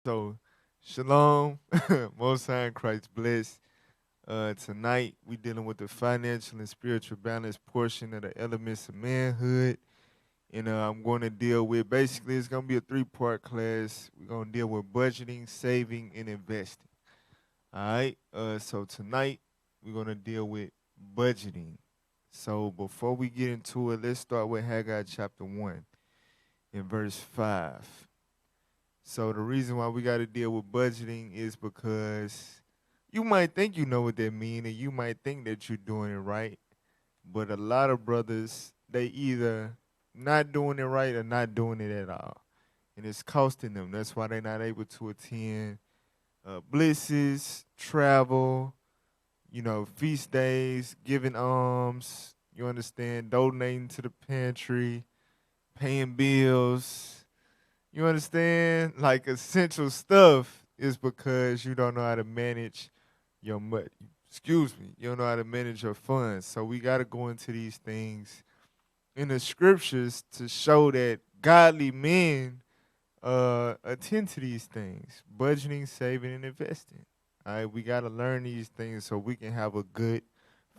So, shalom, most high in Christ bless. Tonight, we dealing with the financial and spiritual balance portion of the elements of manhood. And I'm going to deal with, basically, it's going to be a three-part class. We're going to deal with budgeting, saving, and investing. All right? So tonight, we're going to deal with budgeting. So before we get into it, let's start with Haggai chapter 1 in verse 5. So the reason why we got to deal with budgeting is because you might think you know what that means, and you might think that you're doing it right, but a lot of brothers, they either not doing it right or not doing it at all, and it's costing them. That's why they're not able to attend blisses, travel, feast days, giving alms, you understand, donating to the pantry, paying bills. You understand? Like essential stuff is because you don't know how to manage your money. Excuse me. You don't know how to manage your funds. So we got to go into these things in the scriptures to show that godly men attend to these things. Budgeting, saving, and investing. All right, we got to learn these things so we can have a good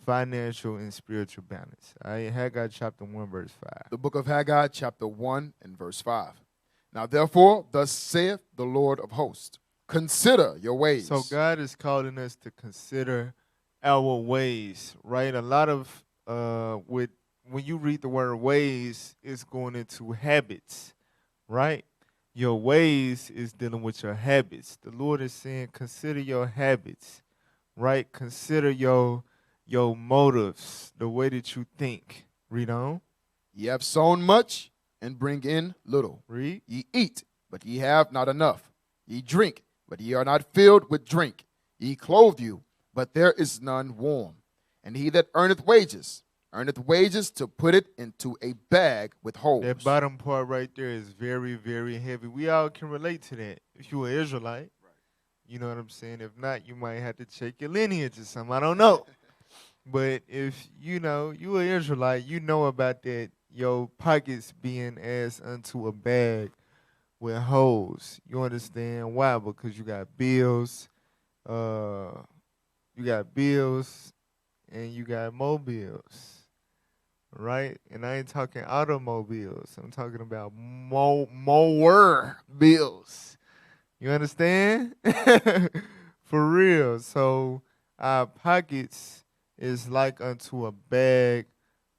financial and spiritual balance. All right, Haggai chapter 1, verse 5. The book of Haggai, chapter 1 and verse 5. Now therefore, thus saith the Lord of hosts, consider your ways. So God is calling us to consider our ways, right? A lot of when you read the word ways, it's going into habits, right? Your ways is dealing with your habits. The Lord is saying, consider your habits, right? Consider your motives, the way that you think. Read on. Ye have sown much, and bring in little. Read. Ye eat, but ye have not enough. Ye drink, but ye are not filled with drink. Ye clothe you, but there is none warm. And he that earneth wages to put it into a bag with holes. That bottom part right there is very, very heavy. We all can relate to that. If you were Israelite, right. You know what I'm saying? If not, you might have to check your lineage or something. I don't know. But if you an Israelite, you know about that. Your pockets being as unto a bag with holes. You understand why? Because you got bills, and you got mobiles, right? And I ain't talking automobiles. I'm talking about mower bills. You understand? For real. So our pockets is like unto a bag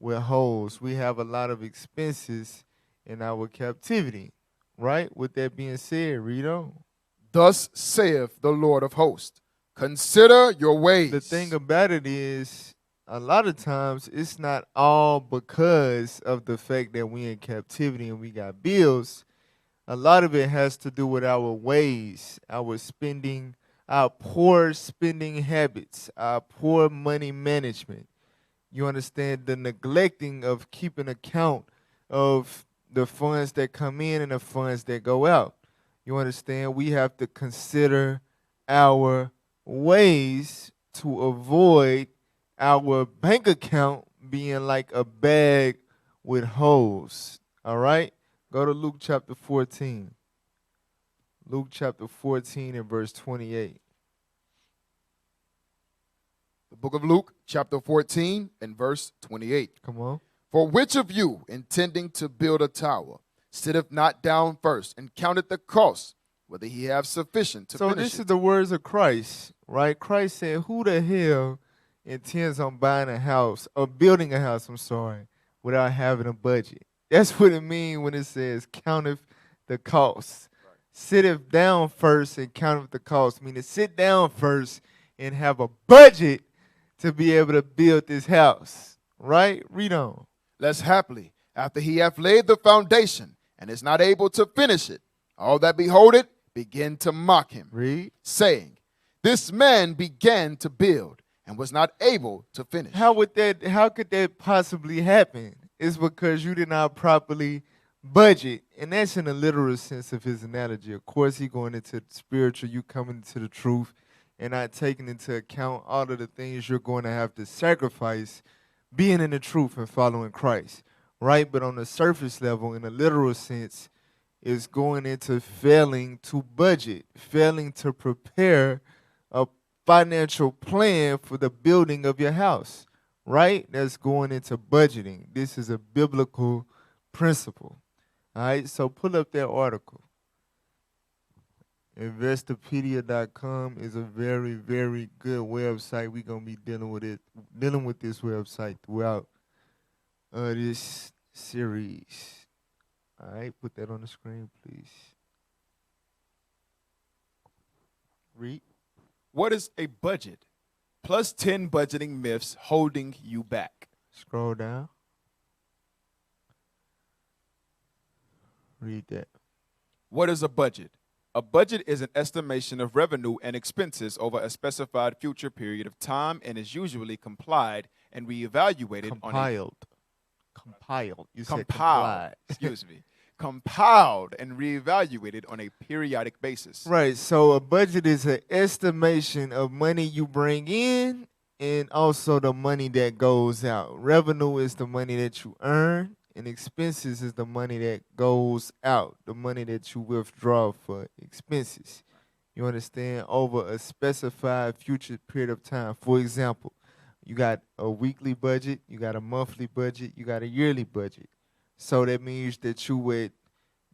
with holes. We have a lot of expenses in our captivity, right? With that being said, read on. Thus saith the Lord of hosts, consider your ways. The thing about it is, a lot of times, it's not all because of the fact that we in captivity and we got bills. A lot of it has to do with our ways, our spending, our poor spending habits, our poor money management. You understand, the neglecting of keeping account of the funds that come in and the funds that go out. You understand, we have to consider our ways to avoid our bank account being like a bag with holes. All right? Go to Luke chapter 14. Luke chapter 14 and verse 28. The book of Luke, chapter 14 and verse 28. Come on. For which of you, intending to build a tower, sitteth not down first and counteth the cost, whether he have sufficient to finish it? So this is the words of Christ, right? Christ said, who the hell intends on buying a house, or building a house, without having a budget? That's what it means when it says counteth the cost. Right. Sitteth down first and counteth the cost. Meaning sit down first and have a budget to be able to build this house, right? Read on. Lest haply, after he hath laid the foundation, and is not able to finish it, all that behold it begin to mock him. Read. Saying, this man began to build, and was not able to finish. How could that possibly happen? It's because you did not properly budget. And that's in the literal sense of his analogy. Of course, he going into the spiritual, you coming into the truth, and not taking into account all of the things you're going to have to sacrifice being in the truth and following Christ, right? But on the surface level, in a literal sense, is going into failing to budget, failing to prepare a financial plan for the building of your house, right? That's going into budgeting. This is a biblical principle. All right, so pull up that article. Investopedia.com is a very, very good website. We're gonna be dealing with this website throughout this series. All right, put that on the screen, please. Read. What is a budget? Plus 10 budgeting myths holding you back. Scroll down. Read that. What is a budget? A budget is an estimation of revenue and expenses over a specified future period of time and is usually complied and reevaluated Compiled. You said compiled. complied. Excuse me. Compiled and reevaluated on a periodic basis. Right. So a budget is an estimation of money you bring in and also the money that goes out. Revenue is the money that you earn, and expenses is the money that goes out, the money that you withdraw for expenses. You understand? Over a specified future period of time. For example, you got a weekly budget, you got a monthly budget, you got a yearly budget. So that means that you would,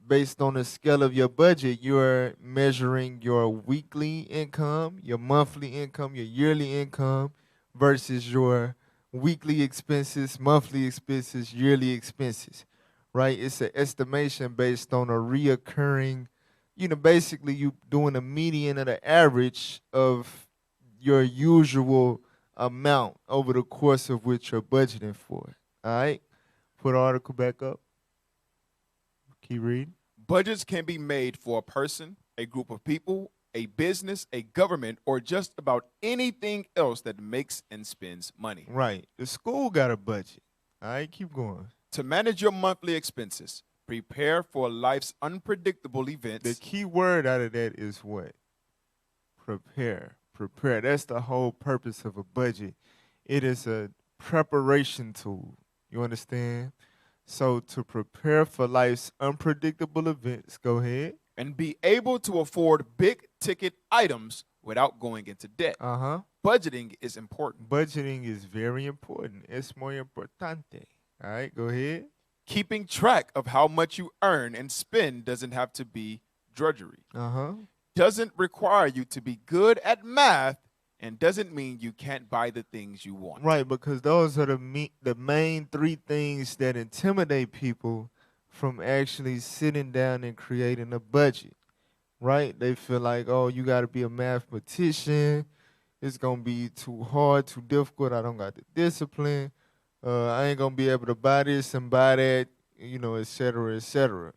based on the scale of your budget, you're measuring your weekly income, your monthly income, your yearly income versus your weekly expenses, monthly expenses, yearly expenses, right? It's an estimation based on a reoccurring, basically you doing a median of the average of your usual amount over the course of which you're budgeting for. All right? Put the article back up. Keep reading. Budgets can be made for a person, a group of people, a business, a government, or just about anything else that makes and spends money. Right. The school got a budget. All right, keep going. To manage your monthly expenses, prepare for life's unpredictable events. The key word out of that is what? Prepare. Prepare. That's the whole purpose of a budget. It is a preparation tool. You understand? So to prepare for life's unpredictable events, go ahead. And be able to afford big ticket items without going into debt. Budgeting is important. Budgeting is very important. Es muy importante. All right, go ahead. Keeping track of how much you earn and spend doesn't have to be drudgery. Doesn't require you to be good at math and doesn't mean you can't buy the things you want. Right, because those are the main three things that intimidate people from actually sitting down and creating a budget, right? They feel like, oh, you got to be a mathematician. It's going to be too hard, too difficult. I don't got the discipline. I ain't going to be able to buy this and buy that, et cetera, et cetera.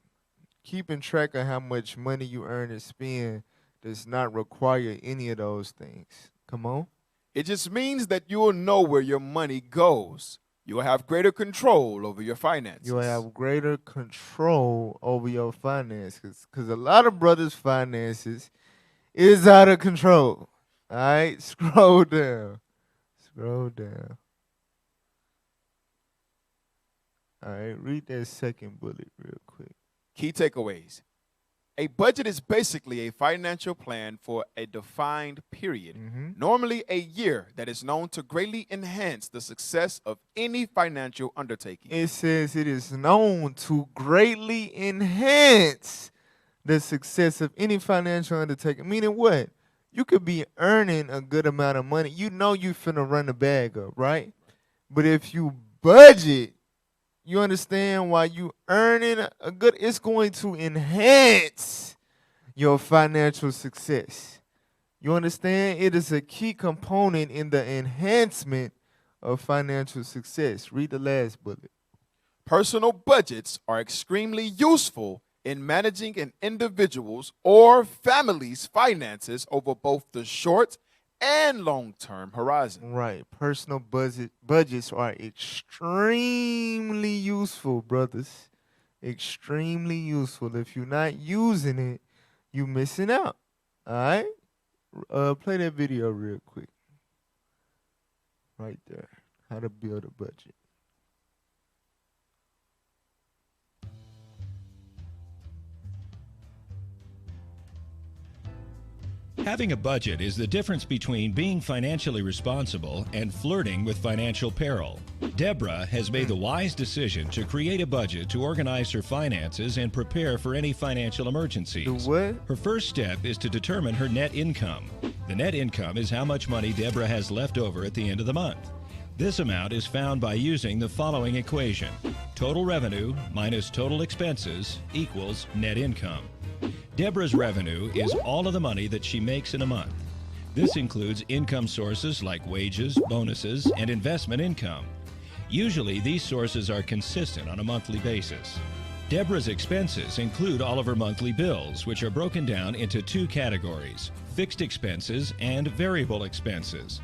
Keeping track of how much money you earn and spend does not require any of those things. Come on. It just means that you will know where your money goes. You will have greater control over your finances. You will have greater control over your finances. Because a lot of brothers' finances is out of control. All right? Scroll down. Scroll down. All right, read that second bullet real quick. Key takeaways. A budget is basically a financial plan for a defined period, normally a year, that is known to greatly enhance the success of any financial undertaking. It says it is known to greatly enhance the success of any financial undertaking. Meaning what? You could be earning a good amount of money. You know you finna run the bag up, right? But if you budget, you understand why you earning a good, it's going to enhance your financial success. You understand? It is a key component in the enhancement of financial success. Read the last bullet. Personal budgets are extremely useful in managing an individual's or family's finances over both the short and long-term horizon. Right. Personal budgets are extremely useful, brothers. Extremely useful. If you're not using it, you're missing out. All right? Play that video real quick. Right there. How to build a budget. Having a budget is the difference between being financially responsible and flirting with financial peril. Deborah has made the wise decision to create a budget to organize her finances and prepare for any financial emergencies. Do what? Her first step is to determine her net income. The net income is how much money Deborah has left over at the end of the month. This amount is found by using the following equation. Total revenue minus total expenses equals net income. Deborah's revenue is all of the money that she makes in a month. This includes income sources like wages, bonuses, and investment income. Usually, these sources are consistent on a monthly basis. Deborah's expenses include all of her monthly bills, which are broken down into two categories: fixed expenses and variable expenses.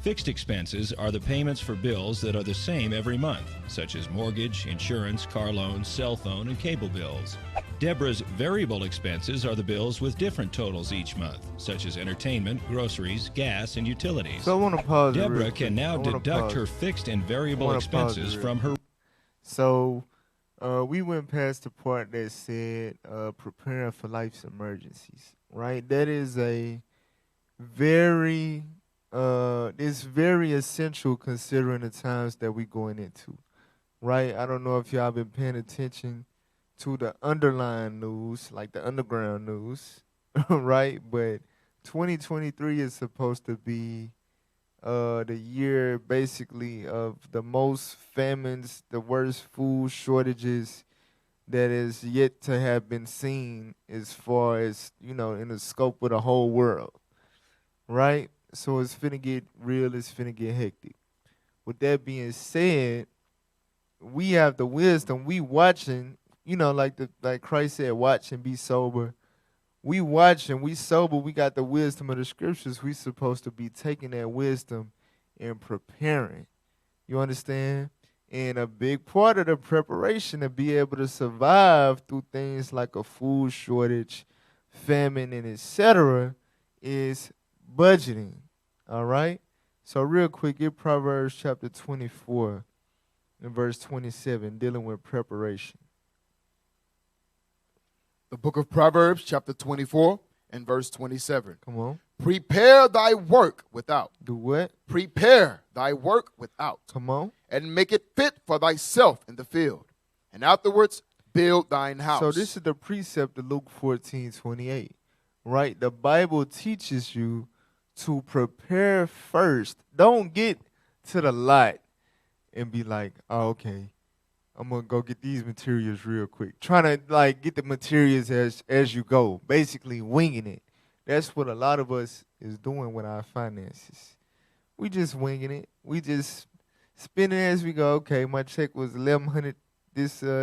Fixed expenses are the payments for bills that are the same every month, such as mortgage, insurance, car loans, cell phone, and cable bills. Deborah's variable expenses are the bills with different totals each month, such as entertainment, groceries, gas, and utilities. So I want to pause. Deborah can now deduct her fixed and variable expenses from her. So we went past the part that said preparing for life's emergencies, right? That is a very it's very essential considering the times that we're going into, right? I don't know if y'all been paying attention to the underlying news, like the underground news, right? But 2023 is supposed to be the year basically of the most famines, the worst food shortages that is yet to have been seen as far as, you know, in the scope of the whole world, right? So it's finna get real, it's finna get hectic. With that being said, we have the wisdom, we watching, you know, like Christ said, watch and be sober. We watching, we sober, we got the wisdom of the scriptures. We supposed to be taking that wisdom and preparing. You understand? And a big part of the preparation to be able to survive through things like a food shortage, famine, and etc. is budgeting. All right? So real quick, get Proverbs chapter 24 and verse 27, dealing with preparation. The book of Proverbs, chapter 24 and verse 27. Come on. Prepare thy work without. Do what? Prepare thy work without. Come on. And make it fit for thyself in the field. And afterwards, build thine house. So this is the precept of Luke 14:28, right? The Bible teaches you to prepare first. Don't get to the lot and be like, oh, okay, I'm going to go get these materials real quick. Trying to, like, get the materials as you go. Basically winging it. That's what a lot of us is doing with our finances. We just winging it. We just spending as we go. Okay, my check was $1,100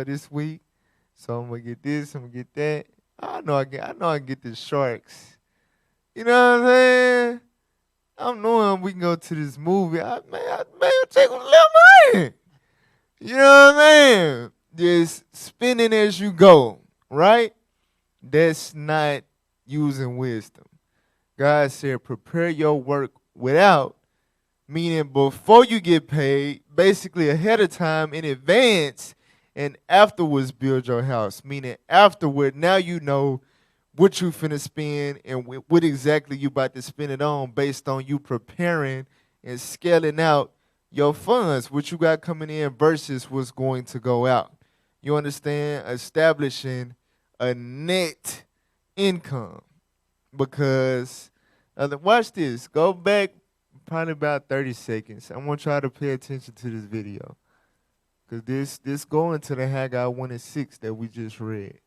this week. So I'm going to get this, I'm going to get that. I know I can get the sharks. You know what I'm saying? I'm knowing we can go to this movie. I take $11,000. You know what I'm saying? Just spending as you go, right? That's not using wisdom. God said, prepare your work without, meaning before you get paid, basically ahead of time in advance, and afterwards build your house, meaning afterward, now you know what you finna spend and what exactly you about to spend it on based on you preparing and scaling out your funds, what you got coming in versus what's going to go out. You understand? Establishing a net income. Because, watch this. Go back probably about 30 seconds. I want y'all to pay attention to this video. Because this going to the Haggai 1:6 that we just read.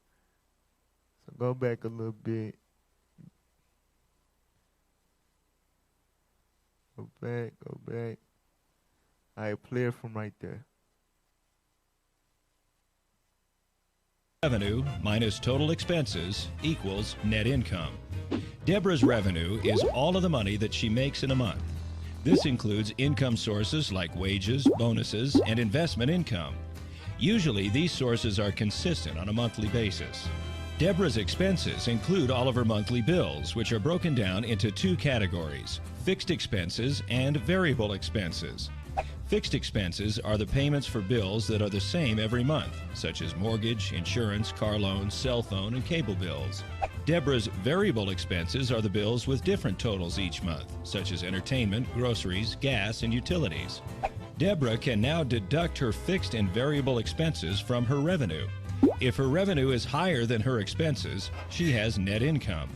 So go back a little bit. Go back. All right, play it from right there. Revenue minus total expenses equals net income. Deborah's revenue is all of the money that she makes in a month. This includes income sources like wages, bonuses, and investment income. Usually, these sources are consistent on a monthly basis. Deborah's expenses include all of her monthly bills, which are broken down into two categories: fixed expenses and variable expenses. Fixed expenses are the payments for bills that are the same every month, such as mortgage, insurance, car loans, cell phone, and cable bills. Deborah's variable expenses are the bills with different totals each month, such as entertainment, groceries, gas, and utilities. Deborah can now deduct her fixed and variable expenses from her revenue. If her revenue is higher than her expenses, she has net income.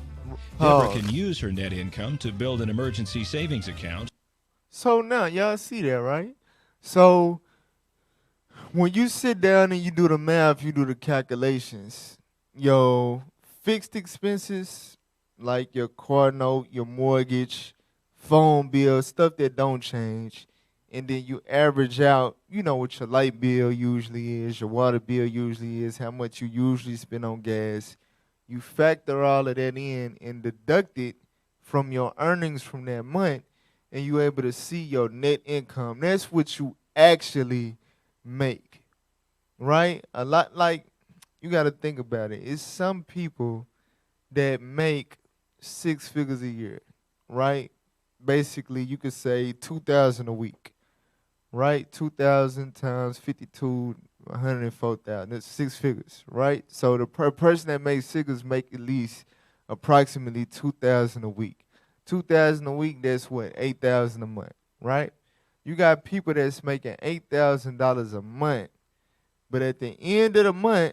Deborah can use her net income to build an emergency savings account. So now, y'all see that, right? So when you sit down and you do the math, you do the calculations, your fixed expenses, like your car note, your mortgage, phone bill, stuff that don't change, and then you average out, you know, what your light bill usually is, your water bill usually is, how much you usually spend on gas. You factor all of that in and deduct it from your earnings from that month, and you're able to see your net income. That's what you actually make, right? A lot, like, you got to think about it. It's some people that make 6 figures a year, right? Basically, you could say 2,000 a week, right? 2,000 times 52, 104,000. That's 6 figures, right? So the person that makes 6 figures make at least approximately 2,000 a week. 2,000 a week, that's what, 8,000 a month, right? You got people that's making $8,000 a month, but at the end of the month,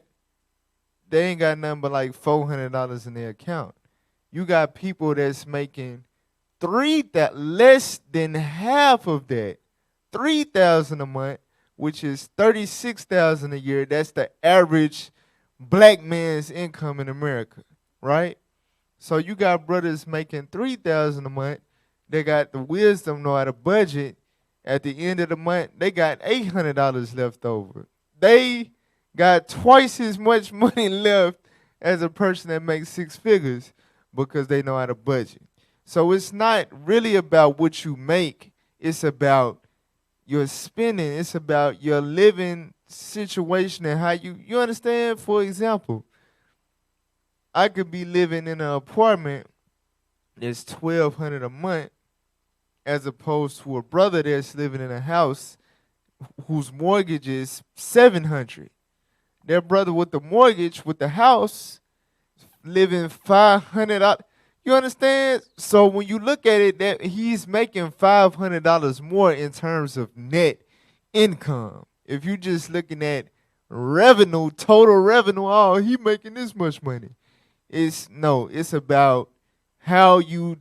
they ain't got nothing but like $400 in their account. You got people that's making less than half of that, 3,000 a month, which is 36,000 a year. That's the average black man's income in America, right? So you got brothers making 3,000 a month. They got the wisdom, know how to budget. At the end of the month, they got $800 left over. They got twice as much money left as a person that makes 6 figures because they know how to budget. So it's not really about what you make. It's about your spending. It's about your living situation and how you understand. For example, I could be living in an apartment that's $1,200 a month, as opposed to a brother that's living in a house whose mortgage is $700. That brother with the mortgage, with the house, living $500. You understand? So when you look at it, that he's making $500 more in terms of net income. If you're just looking at revenue, total revenue, oh, he making this much money. It's about how you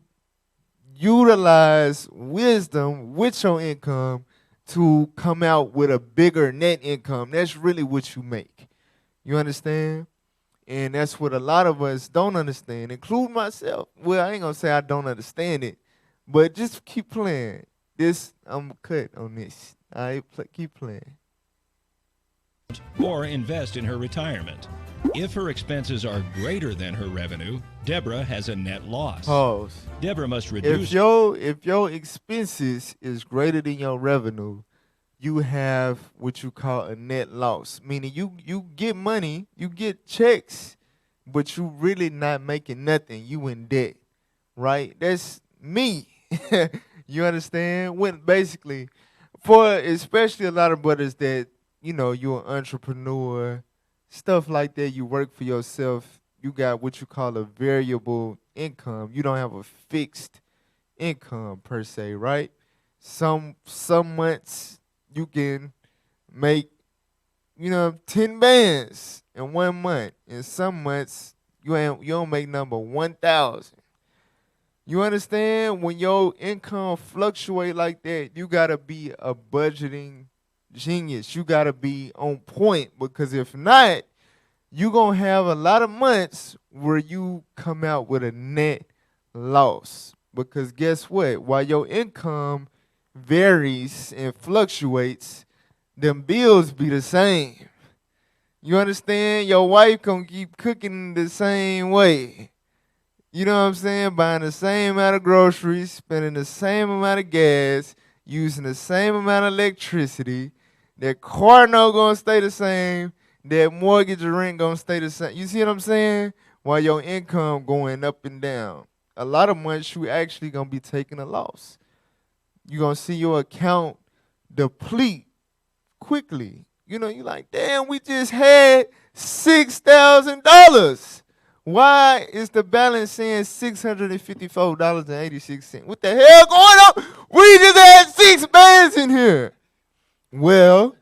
utilize wisdom with your income to come out with a bigger net income. That's really what you make. You understand? And that's what a lot of us don't understand, including myself. Well, I ain't going to say I don't understand it, but just keep playing. I'm cut on this. All right, keep playing. Or invest in her retirement. If her expenses are greater than her revenue, Deborah has a net loss. Pause. Deborah must reduce. If your expenses is greater than your revenue, you have what you call a net loss. Meaning you get money, you get checks, but you really not making nothing. You in debt, right? That's me. You understand? When basically, for especially a lot of brothers that, you're an entrepreneur, stuff like that, you work for yourself, you got what you call a variable income. You don't have a fixed income per se, right? Some months you can make, 10 bands in 1 month. In some months you don't make number 1,000. You understand? When your income fluctuate like that, you gotta be a budgeting genius. You gotta be on point, because if not, you're going to have a lot of months where you come out with a net loss. Because guess what? While your income varies and fluctuates, them bills be the same. You understand? Your wife going to keep cooking the same way. You know what I'm saying? Buying the same amount of groceries, spending the same amount of gas, using the same amount of electricity. That car note going to stay the same. That mortgage or rent gonna stay the same. You see what I'm saying? While your income going up and down. A lot of months you actually gonna be taking a loss. You're gonna see your account deplete quickly. You know, you're like, damn, we just had $6,000. Why is the balance saying $654.86? What the hell going on? We just had 6 bands in here. Well,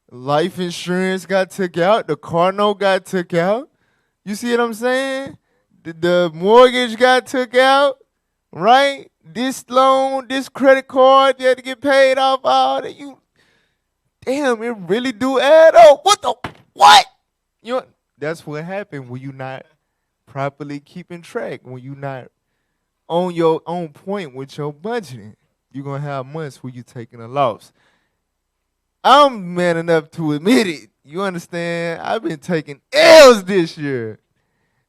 life insurance got took out. The car note got took out. You see what I'm saying? The mortgage got took out, right? This loan, this credit card, you had to get paid off. All that. Damn, it really do add up. What? You know, that's what happened when you not properly keeping track, when you not on your own point with your budgeting. You're going to have months where you taking a loss. I'm man enough to admit it. You understand? I've been taking L's this year.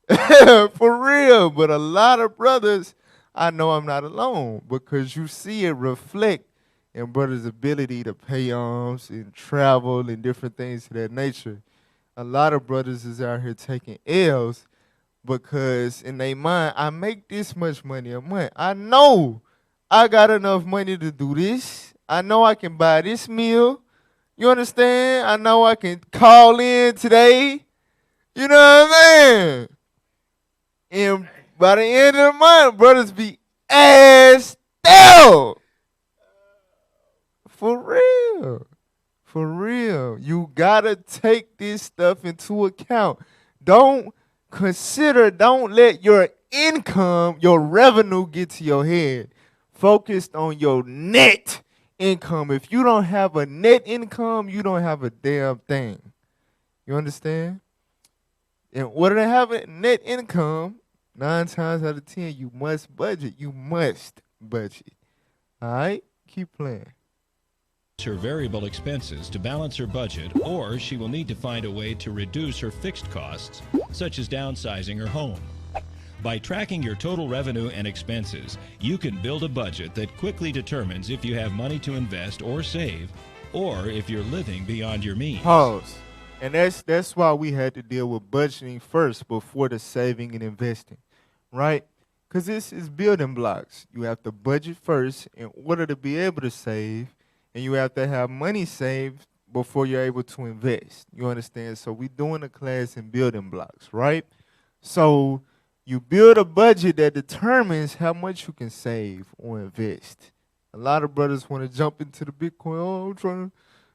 For real. But a lot of brothers, I know I'm not alone because you see it reflect in brothers' ability to pay arms and travel and different things of that nature. A lot of brothers is out here taking L's because in their mind, I make this much money a month. I know I got enough money to do this. I know I can buy this meal. You understand? I know I can call in today. You know what I'm saying? And by the end of the month, brothers be assed out. For real. For real. You got to take this stuff into account. Don't let your income, your revenue get to your head. Focused on your net income. If you don't have a net income, you don't have a damn thing. You understand? In order to have a net income, 9 times out of 10, you must budget. You must budget. All right? Keep playing. Her variable expenses to balance her budget, or she will need to find a way to reduce her fixed costs, such as downsizing her home. By tracking your total revenue and expenses, you can build a budget that quickly determines if you have money to invest or save, or if you're living beyond your means. Pause. And that's why we had to deal with budgeting first before the saving and investing, right? Because this is building blocks. You have to budget first in order to be able to save, and you have to have money saved before you're able to invest. You understand? So we're doing a class in building blocks, right? So you build a budget that determines how much you can save or invest. A lot of brothers want to jump into the Bitcoin. Oh, I'm trying to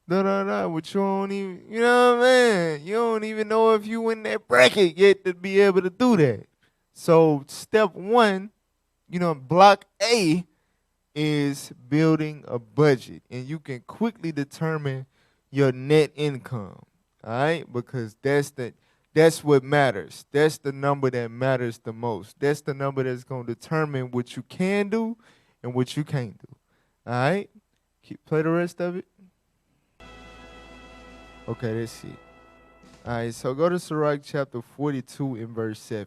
but you don't even, you know what I mean? You don't even know if you in that bracket yet to be able to do that. So step one, block A is building a budget. And you can quickly determine your net income, all right? Because that's what matters. That's the number that matters the most. That's the number that's going to determine what you can do and what you can't do, all right? Play the rest of it. Okay, let's see. All right, so go to Sirach chapter 42 and verse 7.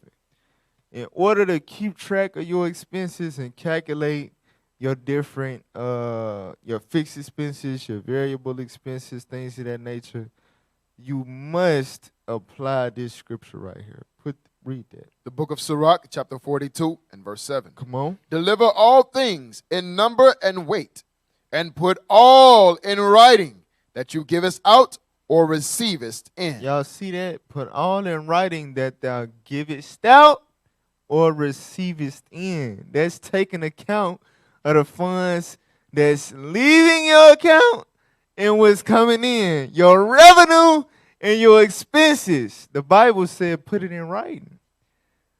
In order to keep track of your expenses and calculate your different, your fixed expenses, your variable expenses, things of that nature, you must apply this scripture right here. Read that. The book of Sirach, chapter 42 and verse 7. Come on. Deliver all things in number and weight, and put all in writing, that you givest out or receivest in. Y'all see that? Put all in writing that thou givest out or receivest in. That's taking account of the funds that's leaving your account and what's coming in. Your revenue and your expenses. The Bible said put it in writing.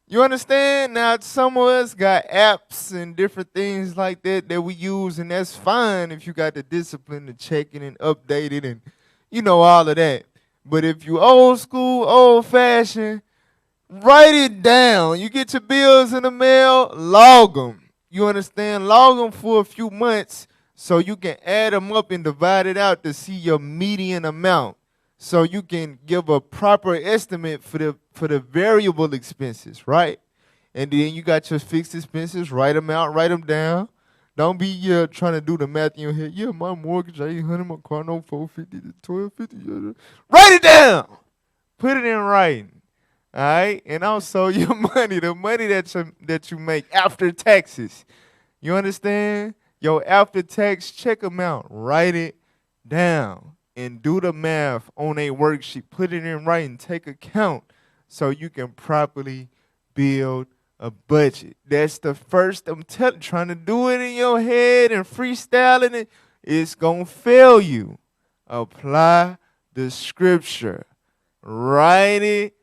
You understand? Now, some of us got apps and different things like that we use, and that's fine if you got the discipline to check it and update it and all of that. But if you old school, old fashioned, write it down. You get your bills in the mail, log them. You understand? Log them for a few months so you can add them up and divide it out to see your median amount. So you can give a proper estimate for the variable expenses, right? And then you got your fixed expenses, write them out, write them down. Don't be trying to do the math in your head. Yeah, my mortgage $800, my car note $450 to $1250. Write it down. Put it in writing. All right, and also your money, the money that you make after taxes. You understand? Your after tax check amount. Write it down and do the math on a worksheet. Put it in writing. Take account so you can properly build a budget. That's the first. I'm trying to do it in your head and freestyling it. It's gonna fail you. Apply the scripture. Write it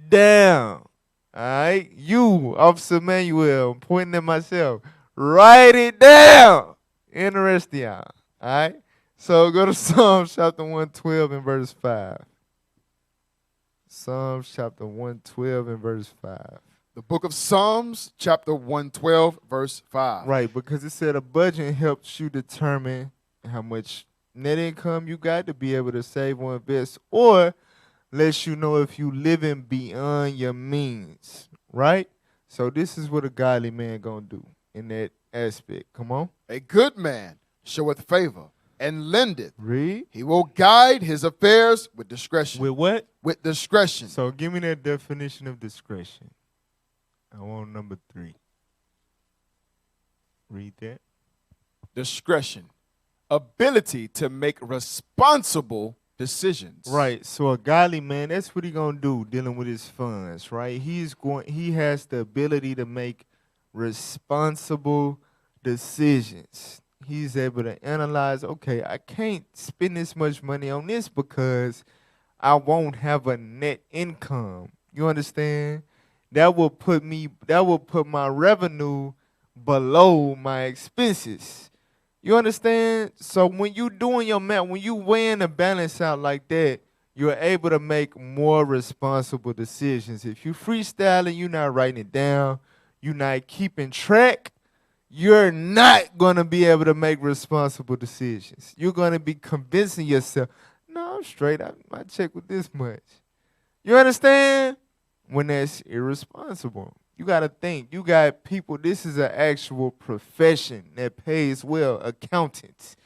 down. All right, you, Officer Immanuel, I'm pointing at myself. Write it down. Interesting, y'all. All right. So go to Psalms chapter 112 and verse 5. Psalms chapter 112 and verse 5. The book of Psalms, chapter 112, verse 5. Right, because it said a budget helps you determine how much net income you got to be able to save or invest, or lets you know if you living beyond your means, right? So this is what a godly man gonna do in that aspect. Come on. A good man showeth favor and lendeth. Read. He will guide his affairs with discretion. With what? With discretion. So give me that definition of discretion. I want number 3. Read that. Discretion. Ability to make responsible decisions. Right. So a godly man, that's what he gonna do dealing with his funds, right? He has the ability to make responsible decisions. He's able to analyze, okay, I can't spend this much money on this because I won't have a net income. You understand? That will put my revenue below my expenses. You understand? So when you doing your math, when you weighing the balance out like that, you're able to make more responsible decisions. If you freestyling, you're not writing it down, you're not keeping track, you're not going to be able to make responsible decisions. You're going to be convincing yourself, no, I'm straight. I check with this much. You understand? When that's irresponsible. You got to think. You got people, this is an actual profession that pays well, accountants.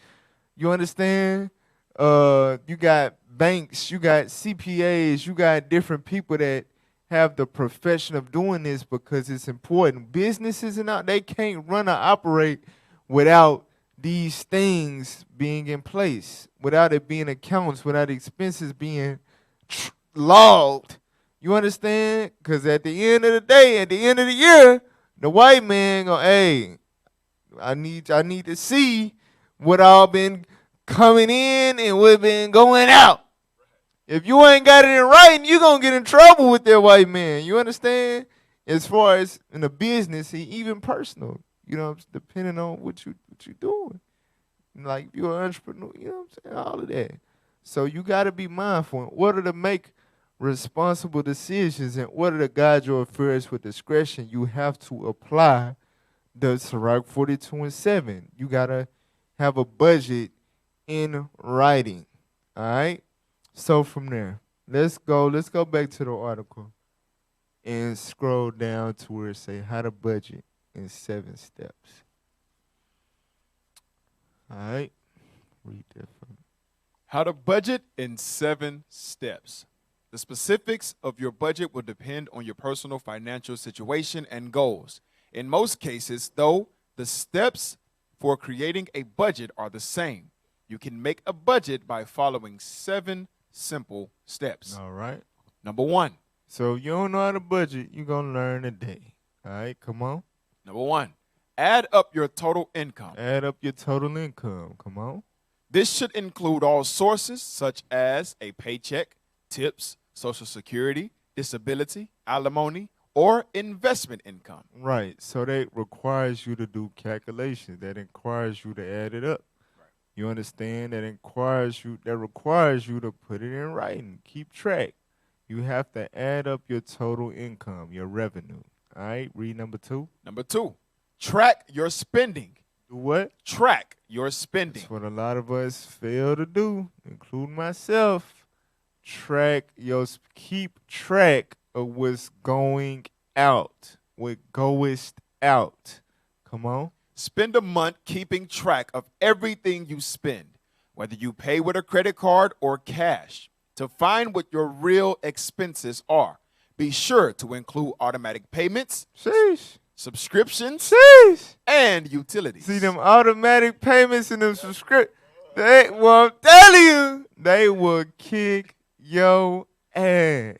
You understand? You got banks, you got CPAs, you got different people that have the profession of doing this because it's important. Businesses and all, they can't run or operate without these things being in place, without it being accounts, without expenses being logged. You understand? Because at the end of the day, at the end of the year, the white man go, hey, I need to see what all been coming in and what been going out. If you ain't got it in writing, you're going to get in trouble with that white man. You understand? As far as in a business, even personal, you know, depending on what you doing. Like, if you're an entrepreneur, you know what I'm saying? All of that. So you got to be mindful. In order to make responsible decisions, in order to guide your affairs with discretion, you have to apply the Sirach 42:7. You got to have a budget in writing. All right? So from there, let's go back to the article and scroll down to where it say how to budget in 7 steps. All right? Read that for me. How to budget in 7 steps. The specifics of your budget will depend on your personal financial situation and goals. In most cases, though, the steps for creating a budget are the same. You can make a budget by following 7 simple steps. All right. Number 1. So if you don't know how to budget, you're going to learn today. All right, come on. Number 1. Add up your total income. Add up your total income. Come on. This should include all sources such as a paycheck, tips, Social Security, disability, alimony, or investment income. Right. So that requires you to do calculations. That requires you to add it up. Right. You understand? That requires you to put it in writing. Keep track. You have to add up your total income, your revenue. All right. Read number 2. Number 2, track your spending. Do what? Track your spending. That's what a lot of us fail to do, including myself. Keep track of what's going out. What goest out. Come on. Spend a month keeping track of everything you spend, whether you pay with a credit card or cash, to find what your real expenses are. Be sure to include automatic payments, Sheesh. subscriptions, Sheesh. and utilities. See them automatic payments and them subscriptions. I'm telling you, they will kick your ass.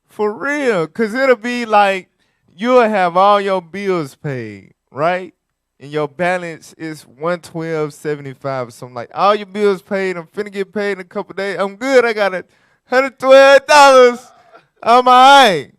For real. Because it'll be like you'll have all your bills paid, right? And your balance is 112.75 or something like all your bills paid. I'm finna get paid in a couple days. I'm good. I got $112. I'm all right.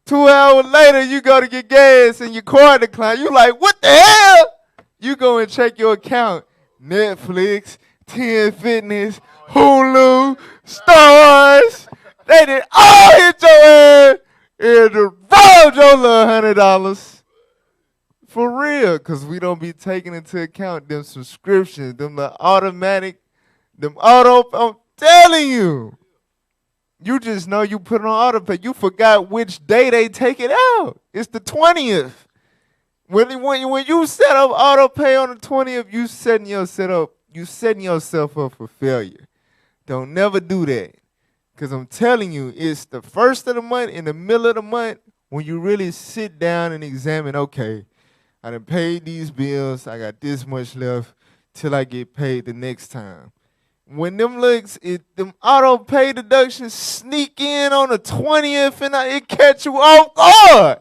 2 hours later, you go to get gas and your card decline. You like, what the hell? You go and check your account. Netflix, 10 Fitness, Hulu, Stars. They did all hit your ass and robbed your little $100. For real, because we don't be taking into account them subscriptions, them the automatic, them auto. I'm telling you. You just know you put it on auto pay. You forgot which day they take it out. It's the 20th. When you set up auto pay on the 20th, you setting yourself up for failure. Don't never do that. Because I'm telling you, it's the first of the month, in the middle of the month, when you really sit down and examine, okay, I done paid these bills, I got this much left till I get paid the next time. When them auto pay deductions sneak in on the 20th and it catch you off guard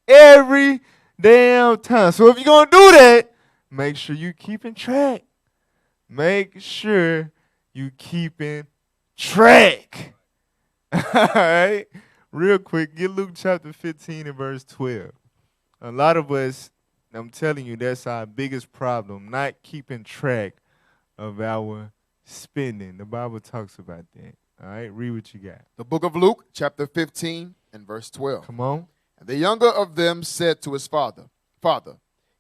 every damn time. So if you're going to do that, make sure you keeping track. Make sure you keeping track. All right? Real quick, get Luke chapter 15 and verse 12. A lot of us, I'm telling you, that's our biggest problem, not keeping track of our spending. The Bible talks about that. All right, read what you got. The book of Luke, chapter 15 and verse 12. Come on. And the younger of them said to his father, Father,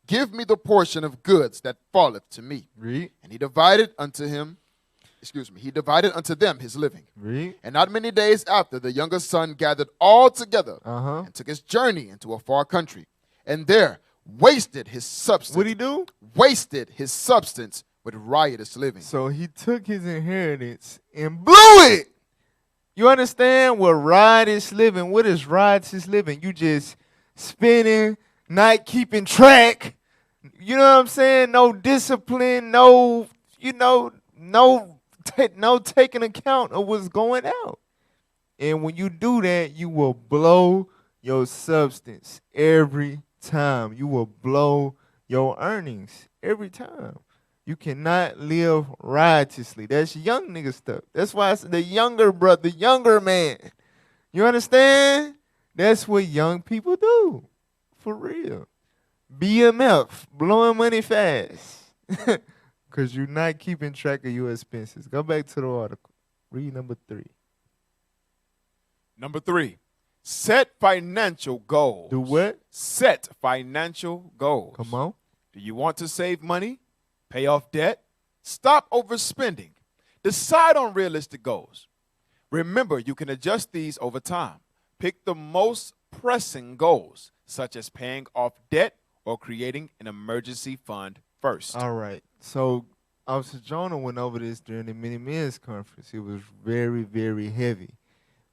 give me the portion of goods that falleth to me. Read. And he divided unto them his living. Read. And not many days after, the younger son gathered all together and took his journey into a far country, and there wasted his substance. What'd he do? Wasted his substance with riotous living. So he took his inheritance and blew it. You understand what riotous living? What is riotous living? You just spending, not keeping track. You know what I'm saying? No discipline, no taking account of what's going out. And when you do that, you will blow your substance every time. You will blow your earnings every time. You cannot live riotously. That's young nigga stuff. That's why it's the younger brother, the younger man. You understand? That's what young people do. For real. BMF, blowing money fast. Because you're not keeping track of your expenses. Go back to the article. Read number 3. Number 3, set financial goals. Do what? Set financial goals. Come on. Do you want to save money? Pay off debt? Stop overspending. Decide on realistic goals. Remember, you can adjust these over time. Pick the most pressing goals, such as paying off debt or creating an emergency fund first. All right. So Officer Jonah went over this during the Many Men's Conference. It was very, very heavy.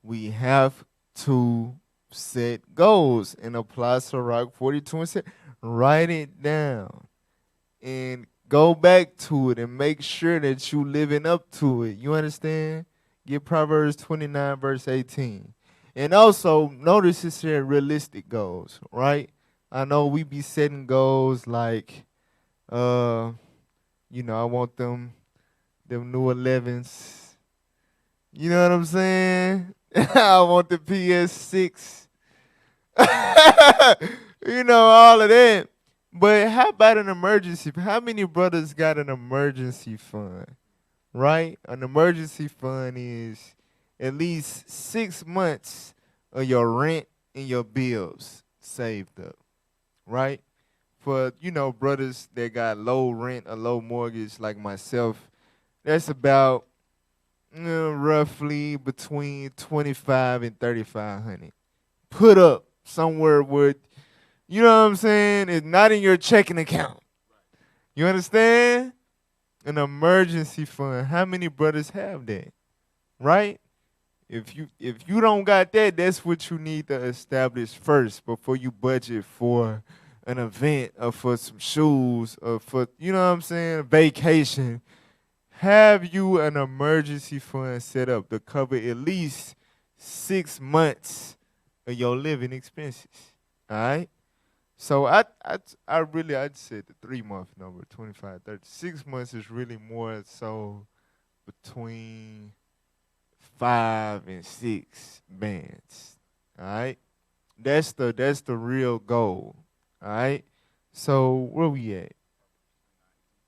We have to set goals and apply Sirach 42 and say, write it down and go back to it and make sure that you living up to it. You understand? Get Proverbs 29 verse 18. And also notice it said realistic goals, right? I know we be setting goals like, I want them new 11s. You know what I'm saying? I want the PS6. All of that. But how about an emergency? How many brothers got an emergency fund? Right? An emergency fund is at least 6 months of your rent and your bills saved up. Right? For, brothers that got low rent or low mortgage like myself, that's about roughly between $2,500 and $3,500. Put up somewhere where, you know what I'm saying, it's not in your checking account. You understand? An emergency fund. How many brothers have that? Right? If you don't got that, that's what you need to establish first before you budget for an event or for some shoes or for, you know what I'm saying, a vacation, have you an emergency fund set up to cover at least 6 months of your living expenses. All right? So I'd say the 3 month number, 25, 30. 6 months is really more so between 5 and 6 bands. All right? That's the real goal. All right? So where we at?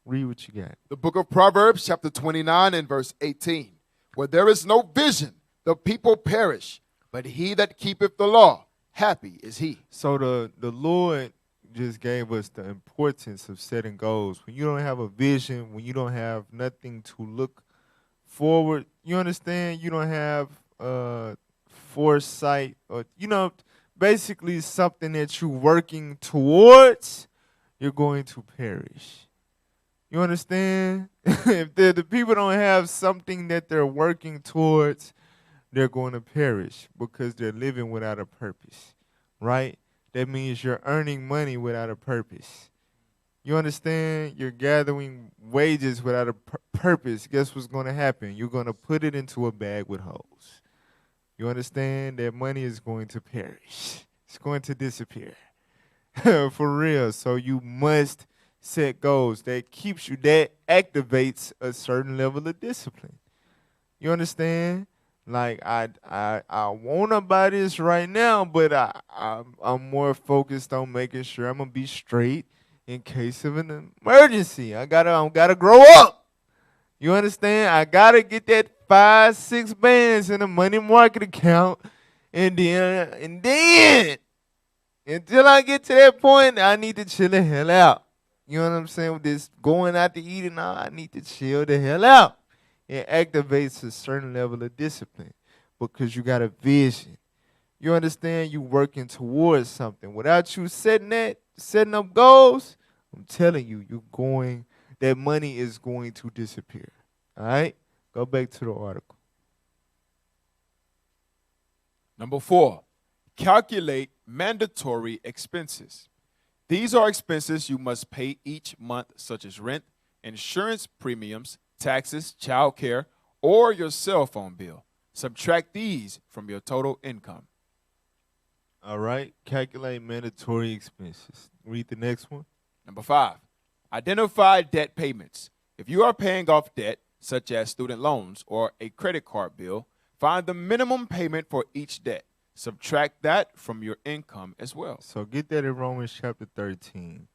Read what you got. The book of Proverbs, chapter 29 and verse 18. Where there is no vision, the people perish, but he that keepeth the law, happy is he. So the Lord just gave us the importance of setting goals. When you don't have a vision, when you don't have nothing to look forward, you understand? You don't have foresight or, basically something that you're working towards, you're going to perish. You understand? If the people don't have something that they're working towards, they're going to perish because they're living without a purpose, right? That means you're earning money without a purpose. You understand? You're gathering wages without a purpose. Guess what's going to happen? You're going to put it into a bag with holes. You understand? That money is going to perish. It's going to disappear. For real. So you must set goals that activates a certain level of discipline. You understand? Like I want to buy this right now, but I'm more focused on making sure I'm gonna be straight in case of an emergency. I gotta grow up. You understand? I gotta get that 5-6 bands in a money market account, and then until I get to that point, I need to chill the hell out. You know what I'm saying? With this going out to eat and all, I need to chill the hell out. It activates a certain level of discipline because you got a vision. You understand? You working towards something. Without you setting up goals, I'm telling you, that money is going to disappear. All right? Go back to the article. Number 4, calculate mandatory expenses. These are expenses you must pay each month, such as rent, insurance premiums, taxes, child care, or your cell phone bill. Subtract these from your total income. All right. Calculate mandatory expenses. Read the next one. Number 5, identify debt payments. If you are paying off debt, such as student loans or a credit card bill, find the minimum payment for each debt. Subtract that from your income as well. So get that in Romans chapter 13,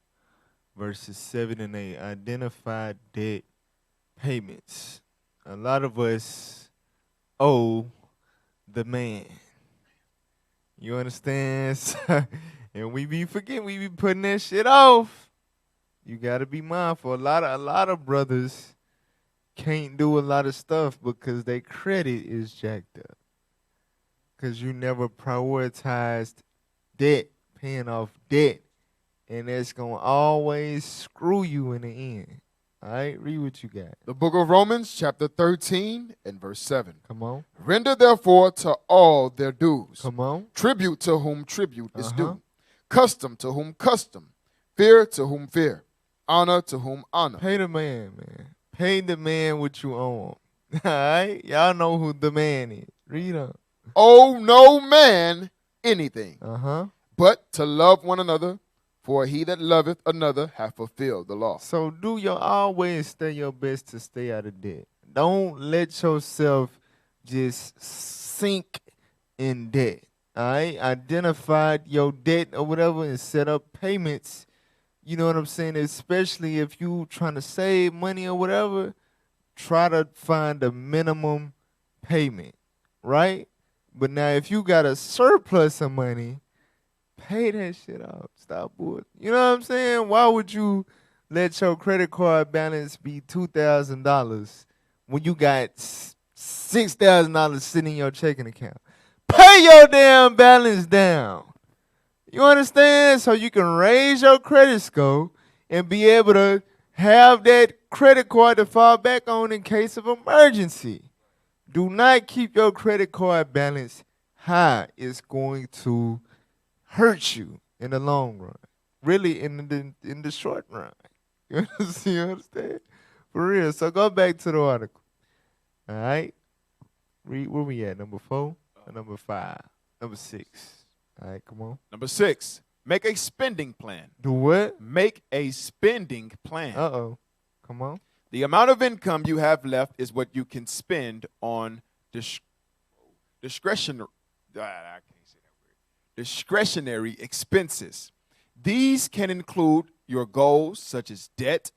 verses 7 and 8. Identify debt payments. A lot of us owe the man. You understand? And we be forgetting, we be putting that shit off. You gotta be mindful. A lot of brothers can't do a lot of stuff because their credit is jacked up. Because you never prioritized debt, paying off debt. And that's going to always screw you in the end. All right? Read what you got. The book of Romans, chapter 13 and verse 7. Come on. Render therefore to all their dues. Come on. Tribute to whom tribute is due. Custom to whom custom. Fear to whom fear. Honor to whom honor. Pay the man, man. Pay the man what you owe him. All right? Y'all know who the man is. Read on. Owe no man anything, Uh-huh. but to love one another, for he that loveth another hath fulfilled the law. So always stay your best to stay out of debt. Don't let yourself just sink in debt. All right? Identify your debt or whatever and set up payments. You know what I'm saying? Especially if you trying to save money or whatever, try to find a minimum payment, right? But now if you got a surplus of money, pay that shit off. Stop bull. You know what I'm saying? Why would you let your credit card balance be $2,000 when you got $6,000 sitting in your checking account? Pay your damn balance down. You understand? So you can raise your credit score and be able to have that credit card to fall back on in case of emergency. Do not keep your credit card balance high. It's going to hurt you in the long run. really in the short run. You understand? For real. So go back to the article. All right. Read where we at? Number 4 or number 5? Number 6. All right, come on. Number 6, make a spending plan. Do what? Make a spending plan. Uh-oh. Come on. The amount of income you have left is what you can spend on discretionary. I can't say that word. Discretionary expenses. These can include your goals such as debt,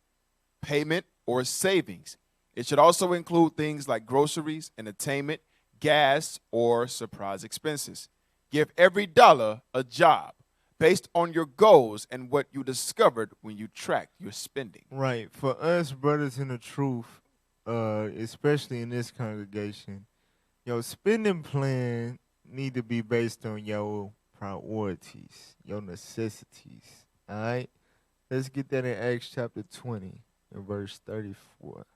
payment, or savings. It should also include things like groceries, entertainment, gas, or surprise expenses. Give every dollar a job based on your goals and what you discovered when you tracked your spending. Right. For us brothers in the truth, especially in this congregation, your spending plan need to be based on your priorities, your necessities. All right? Let's get that in Acts chapter 20 and verse 34.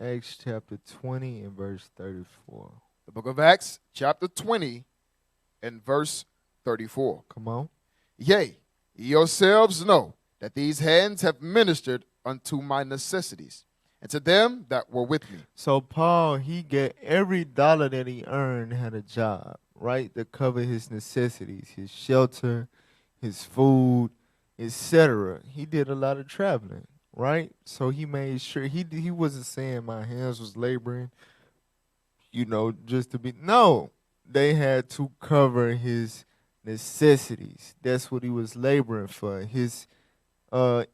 Acts chapter 20 and verse 34. The book of Acts, chapter 20 and verse 34. Come on. Yea, ye yourselves know that these hands have ministered unto my necessities, and to them that were with me. So Paul, he get every dollar that he earned had a job, right, to cover his necessities, his shelter, his food, etc. He did a lot of traveling, right? So he made sure he wasn't saying my hands was laboring, just to be. No, they had to cover his necessities. That's what he was laboring for. His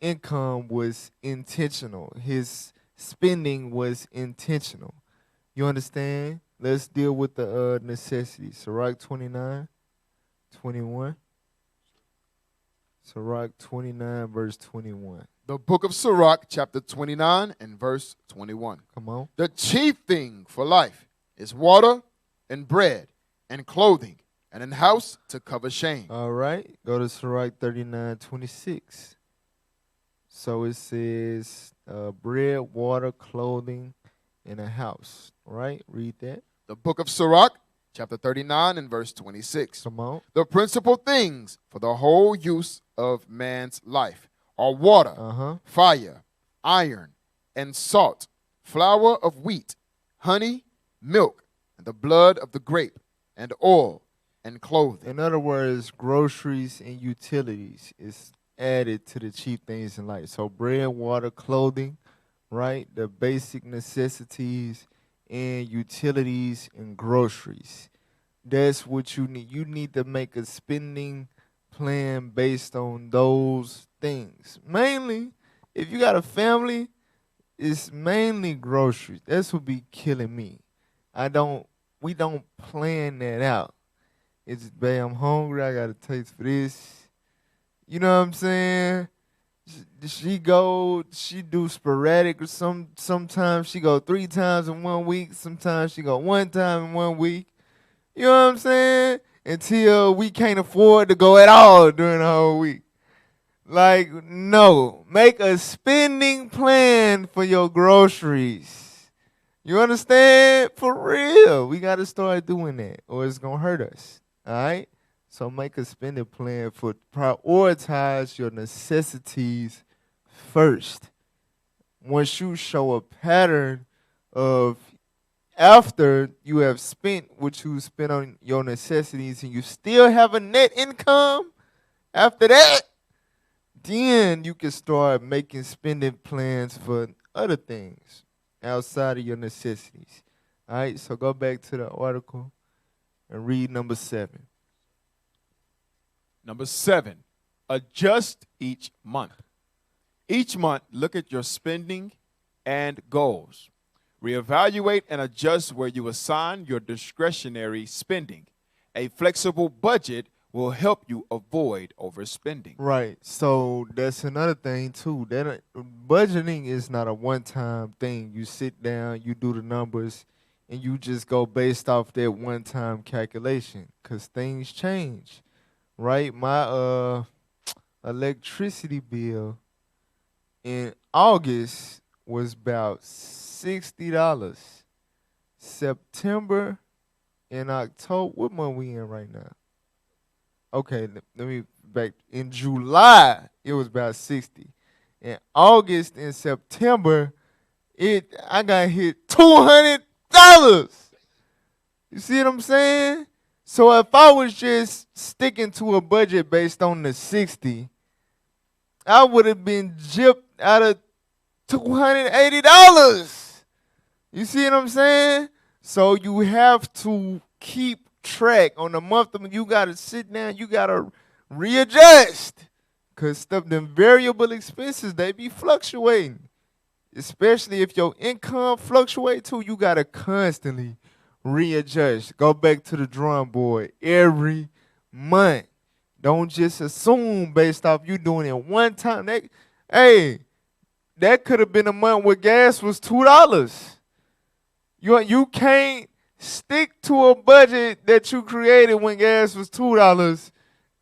income was intentional. His spending was intentional. You understand? Let's deal with the necessities. Sirach 29, 21. Sirach 29, verse 21. The book of Sirach, chapter 29 and verse 21. Come on. The chief thing for life is water and bread and clothing and an house to cover shame. All right. Go to Sirach 39, 26. So it says bread, water, clothing, and a house. All right. Read that. The book of Sirach, chapter 39 and verse 26. Come on. The principal things for the whole use of man's life are water, fire, iron, and salt, flour of wheat, honey, milk, and the blood of the grape, and oil, and clothing. In other words, groceries and utilities is added to the cheap things in life. So bread, water, clothing, right? The basic necessities and utilities and groceries. That's what you need. You need to make a spending plan based on those things. Mainly, if you got a family, it's mainly groceries. That's what be killing me. We don't plan that out. It's, babe, I'm hungry, I got a taste for this. You know what I'm saying? She do sporadic, or sometimes she go 3 times in 1 week, sometimes she go 1 time in 1 week. You know what I'm saying? Until we can't afford to go at all during the whole week. Like, no. Make a spending plan for your groceries. You understand? For real. We got to start doing that, or it's going to hurt us. All right? So make a spending plan for prioritize your necessities first. Once you show a pattern of after you have spent what you spent on your necessities and you still have a net income after that, then you can start making spending plans for other things outside of your necessities. All right, so go back to the article and read number 7. Number 7, adjust each month. Each month, look at your spending and goals. Reevaluate and adjust where you assign your discretionary spending. A flexible budget will help you avoid overspending. Right. So that's another thing too. That budgeting is not a one-time thing. You sit down, you do the numbers, and you just go based off that one-time calculation, because things change. Right? My electricity bill in August was about $60. September and October, what month we in right now? okay, let me back. In July, it was about 60. In August and September, I got hit $200. You see what I'm saying? So if I was just sticking to a budget based on the 60, I would have been gypped out of $280. You see what I'm saying? So you have to keep track on the month. You got to sit down. You got to readjust. Because them variable expenses, they be fluctuating. Especially if your income fluctuate too, you got to constantly readjust. Go back to the drawing board every month. Don't just assume based off you doing it one time. That could have been a month where gas was $2. You can't stick to a budget that you created when gas was $2.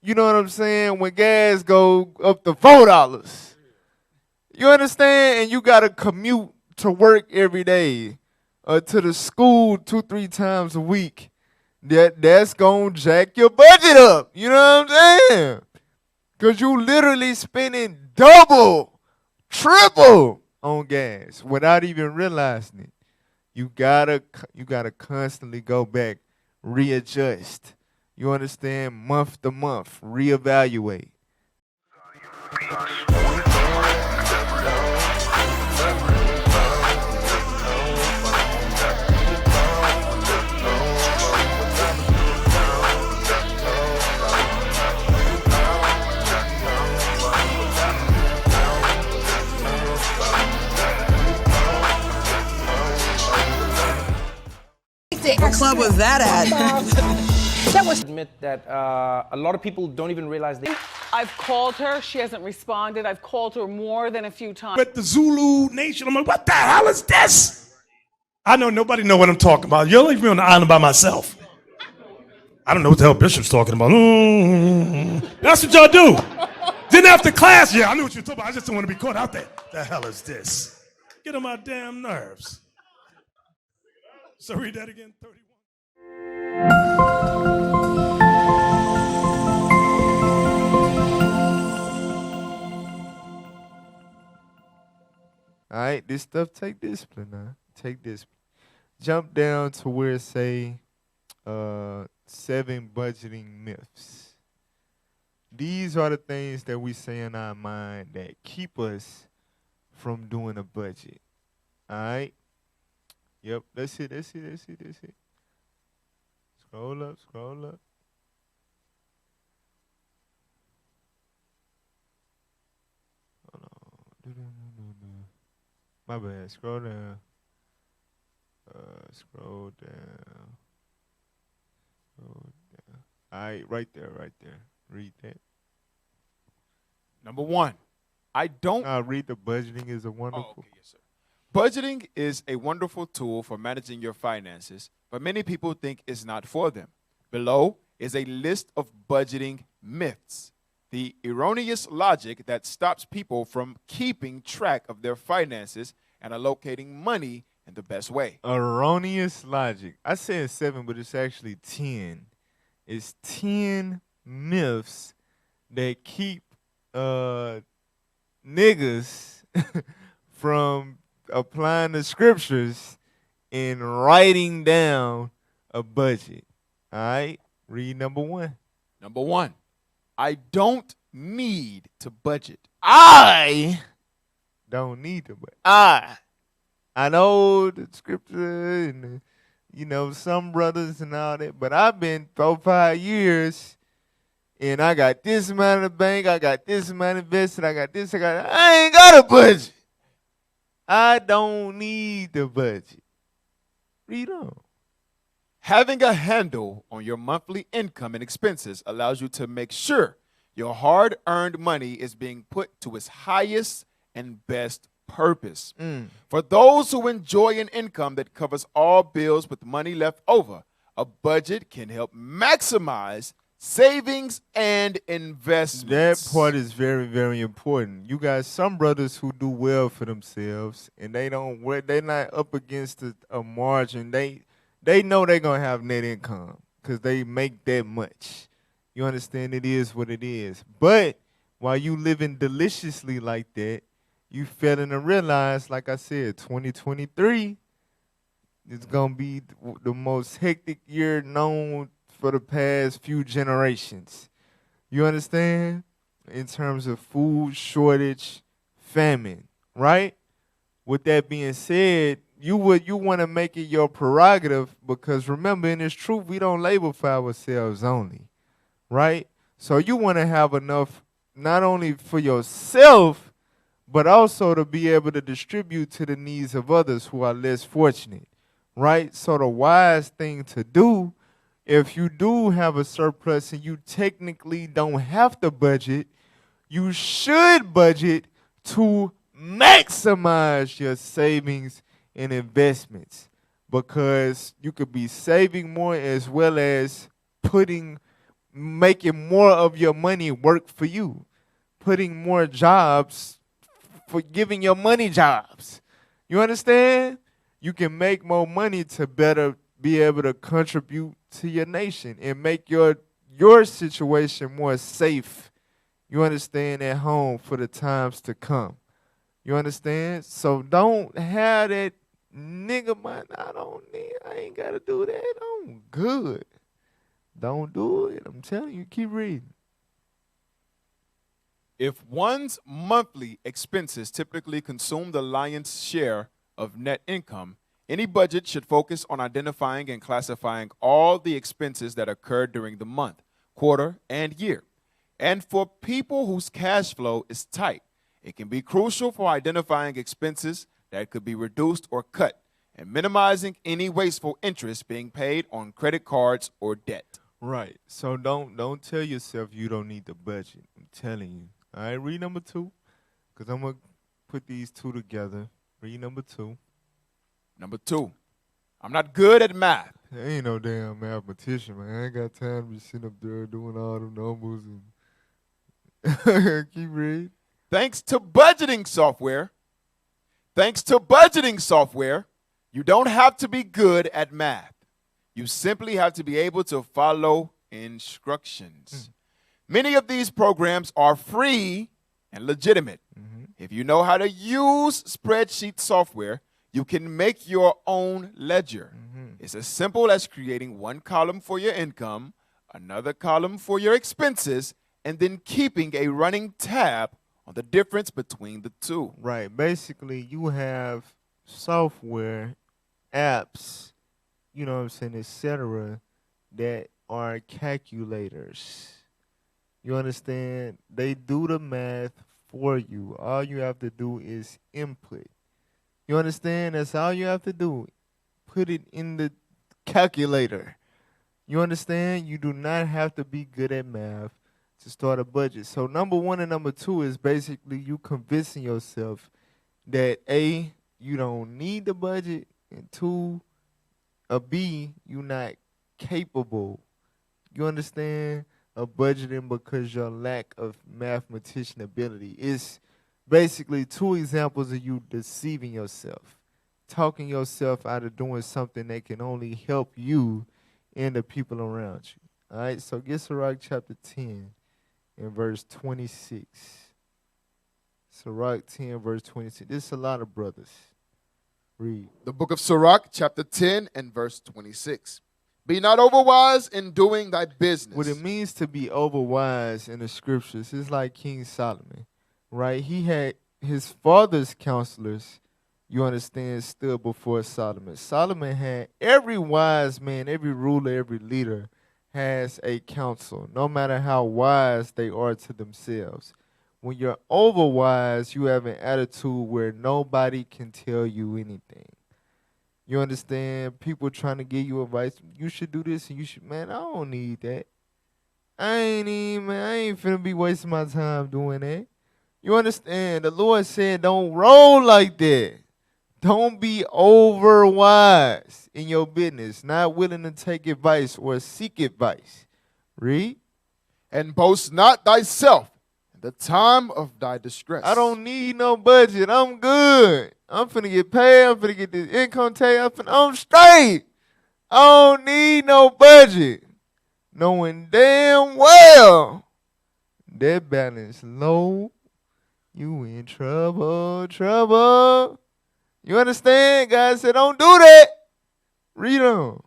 You know what I'm saying? When gas go up to $4. You understand? And you gotta commute to work every day, to the school 2-3 times a week. That's gonna jack your budget up. You know what I'm saying? Cause you literally spending double, triple on gas without even realizing it. You gotta constantly go back, readjust. You understand? Month to month, reevaluate. What club was that at? That was admit that a lot of people don't even realize they. I've called her. She hasn't responded. I've called her more than a few times. With the Zulu Nation, I'm like, what the hell is this? I know nobody know what I'm talking about. You'll leave me on the island by myself. I don't know what the hell Bishop's talking about. That's what y'all do. Then after class, yeah, I knew what you were talking about. I just don't want to be caught out there. The hell is this? Get on my damn nerves. So read that again, 31. All right, this stuff take discipline now. Take discipline. Jump down to where it say 7 budgeting myths. These are the things that we say in our mind that keep us from doing a budget. All right? Yep, that's it. Scroll up. Hold on. My bad. Scroll down. Scroll down. All right, right there. Read that. Number 1, I don't. Read the budgeting is a wonderful. Oh, okay, yes, sir. Budgeting is a wonderful tool for managing your finances, but many people think it's not for them. Below is a list of budgeting myths, the erroneous logic that stops people from keeping track of their finances and allocating money in the best way. Erroneous logic. I said 7, but it's actually 10. It's 10 myths that keep niggas from applying the scriptures and writing down a budget. All right, read number 1. Number 1, I don't need to budget. I don't need to budget. I know the scripture and some brothers and all that, but I've been 4-5 years and I got this amount in the bank, I got this amount invested, I ain't got a budget. I don't need the budget. Read on. Having a handle on your monthly income and expenses allows you to make sure your hard-earned money is being put to its highest and best purpose. For those who enjoy an income that covers all bills with money left over, a budget can help maximize savings and investments. That part is very, very important. You got some brothers who do well for themselves, and they're not up against a margin. They know they're gonna have net income because they make that much, You understand? It is what it is. But while you living deliciously like that, you failing to realize, like I said, 2023 is going to be the most hectic year known for the past few generations. You understand? In terms of food shortage, famine, right? With that being said, you want to make it your prerogative, because remember, in this truth, we don't label for ourselves only, right? So you want to have enough not only for yourself, but also to be able to distribute to the needs of others who are less fortunate, right? So the wise thing to do, if you do have a surplus and you technically don't have to budget, you should budget to maximize your savings and investments, because you could be saving more as well as making more of your money work for you, putting more jobs, for giving your money jobs. You understand? You can make more money to better be able to contribute to your nation and make your situation more safe. You understand, at home for the times to come. You understand? So don't have that nigga mind. I ain't gotta do that. I'm good. Don't do it. I'm telling you, keep reading. If one's monthly expenses typically consume the lion's share of net income, any budget should focus on identifying and classifying all the expenses that occur during the month, quarter, and year. And for people whose cash flow is tight, it can be crucial for identifying expenses that could be reduced or cut, and minimizing any wasteful interest being paid on credit cards or debt. Right. So don't tell yourself you don't need the budget. I'm telling you. All right, read number 2, because I'm going to put these two together. Read number 2. Number 2, I'm not good at math. I ain't no damn mathematician, man. I ain't got time to be sitting up there doing all the numbers and keep reading. Thanks to budgeting software, you don't have to be good at math. You simply have to be able to follow instructions. Many of these programs are free and legitimate. If you know how to use spreadsheet software, you can make your own ledger. It's as simple as creating one column for your income, another column for your expenses, and then keeping a running tab on the difference between the two. Right. Basically, you have software, apps, you know what I'm saying, etc., that are calculators. You understand? They do the math for you. All you have to do is input. You understand? That's all you have to do. Put it in the calculator. You understand? You do not have to be good at math to start a budget. So number 1 and number 2 is basically you convincing yourself that A, you don't need the budget, and 2, B, you're not capable. You understand? Of budgeting because your lack of mathematician ability. It's basically 2 examples of you deceiving yourself, talking yourself out of doing something that can only help you and the people around you. All right, so get Sirach chapter 10 and verse 26. Sirach 10 verse 26. This is a lot of brothers. Read. The book of Sirach chapter 10 and verse 26. Be not overwise in doing thy business. What it means to be overwise in the scriptures is like King Solomon, right? He had his father's counselors, you understand, stood before Solomon. Solomon had every wise man, every ruler, every leader has a counsel, no matter how wise they are to themselves. When you're overwise, you have an attitude where nobody can tell you anything. You understand? People trying to give you advice. You should do this and you should, man, I don't need that. I ain't finna be wasting my time doing that. You understand? The Lord said don't roll like that. Don't be over wise in your business, not willing to take advice or seek advice. Read. And boast not thyself in the time of thy distress. I don't need no budget. I'm good. I'm finna get paid. I'm finna get this income tax. I'm straight. I don't need no budget. knowing damn well that balance low, you in trouble, trouble. You understand? God said, don't do that. Read on.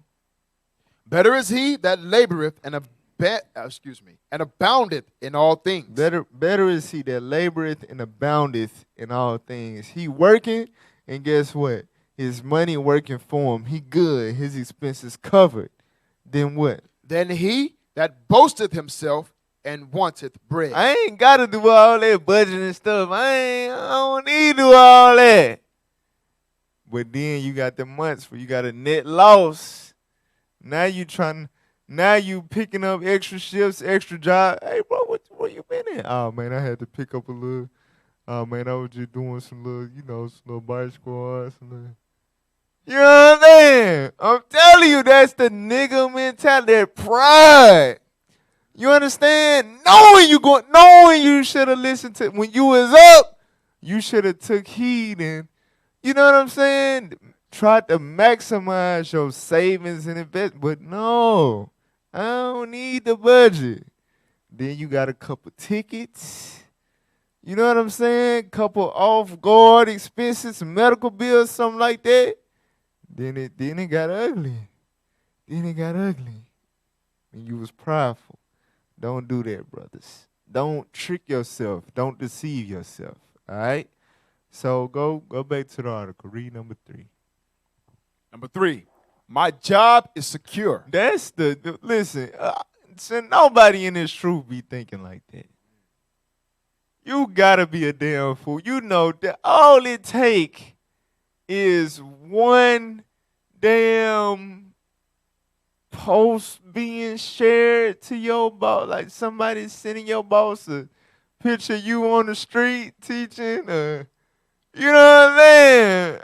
Better is he that laboreth and aboundeth in all things. Better is he that laboreth and aboundeth in all things. He working, and guess what? His money working for him. He good. His expenses covered. Then what? Than he that boasteth himself and wanteth bread. I ain't got to do all that budgeting and stuff. I don't need to do all that. But then you got the months where you got a net loss. Now you picking up extra shifts, extra job. Hey, bro, where you been at? Oh, man, I had to pick up a little. Oh, man, I was just doing some little bar squats. You know what I'm saying? I'm telling you, that's the nigga mentality, that pride. You understand? Knowing you should have listened to, when you was up, you should have took heed and, you know what I'm saying? Try to maximize your savings and invest, but no, I don't need the budget. Then you got a couple tickets. You know what I'm saying? Couple off-guard expenses, medical bills, something like that. Then it got ugly. Then it got ugly. And you was prideful. Don't do that, brothers. Don't trick yourself. Don't deceive yourself. All right? So go back to the article. Read number 3. Number 3, my job is secure. That's listen, so nobody in this truth be thinking like that. You gotta be a damn fool. You know that all it take is one damn post being shared to your boss, like somebody sending your boss a picture of you on the street teaching, you know what I'm saying?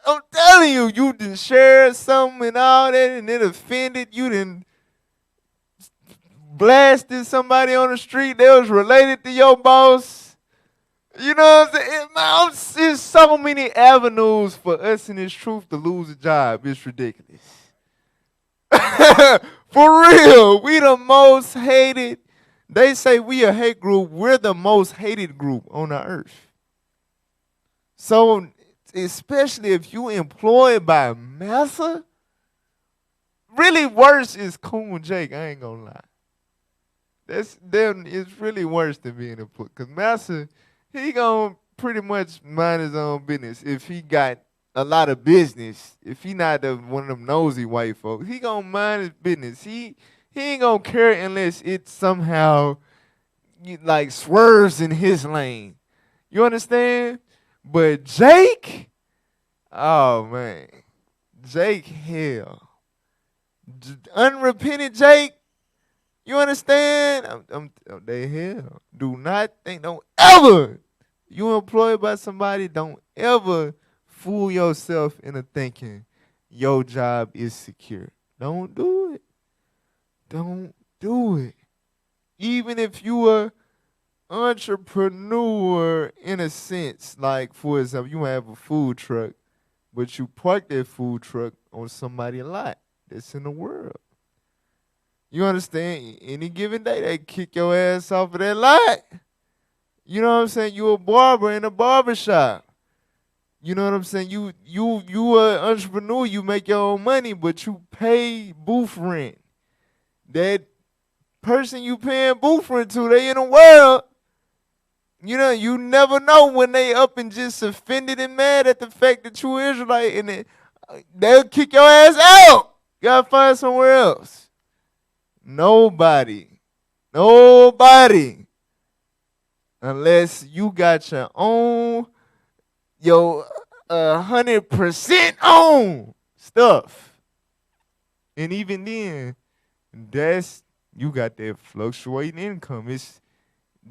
I'm telling you, you done shared something and all that, and it offended you, done blasted somebody on the street that was related to your boss. You know what I'm saying? There's so many avenues for us in this truth to lose a job. It's ridiculous. For real, we the most hated. They say we a hate group. We're the most hated group on the earth. So, especially if you employed by Massa, really worse is Coon Jake. I ain't gonna lie. It's really worse than being employed. Because Massa, he gonna pretty much mind his own business. If he got a lot of business, if he not one of them nosy white folks, he gonna mind his business. He ain't gonna care unless it somehow like swerves in his lane. You understand? But Jake, oh man, Jake, hell, unrepentant Jake. You understand? They hell. Do not think. Don't ever. You employed by somebody. Don't ever fool yourself into thinking your job is secure. Don't do it. Don't do it. Even if you are entrepreneur in a sense, like for example, you have a food truck, but you park that food truck on somebody's lot that's in the world. You understand? Any given day, they kick your ass off of that lot. You know what I'm saying? You a barber in a barber shop. You know what I'm saying? You an entrepreneur. You make your own money, but you pay booth rent. That person you paying booth rent to, they in the world. You know, you never know when they up and just offended and mad at the fact that you Israelite, and they'll kick your ass out. You gotta find somewhere else. Nobody, unless you got your own, your 100% own stuff. And even then, you got that fluctuating income. It's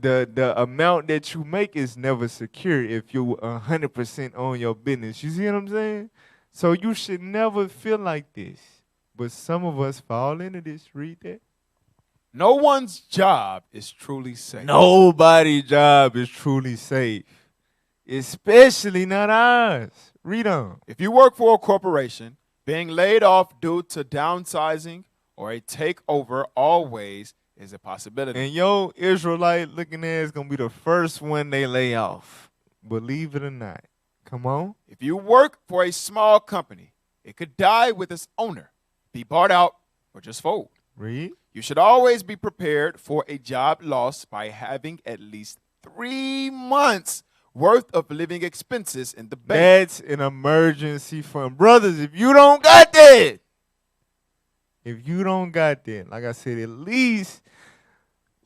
the amount that you make is never secure if you 100% own your business. You see what I'm saying? So you should never feel like this. But some of us fall into this. Read that. No one's job is truly safe. Nobody's job is truly safe, especially not ours. Read on. If you work for a corporation, being laid off due to downsizing or a takeover always is a possibility. And yo, Israelite looking at is gonna be the first one they lay off. Believe it or not. Come on. If you work for a small company, it could die with its owner, be bought out, or just fold. Read. You should always be prepared for a job loss by having at least 3 months worth of living expenses in the bank. That's an emergency fund. Brothers, if you don't got that, like I said, at least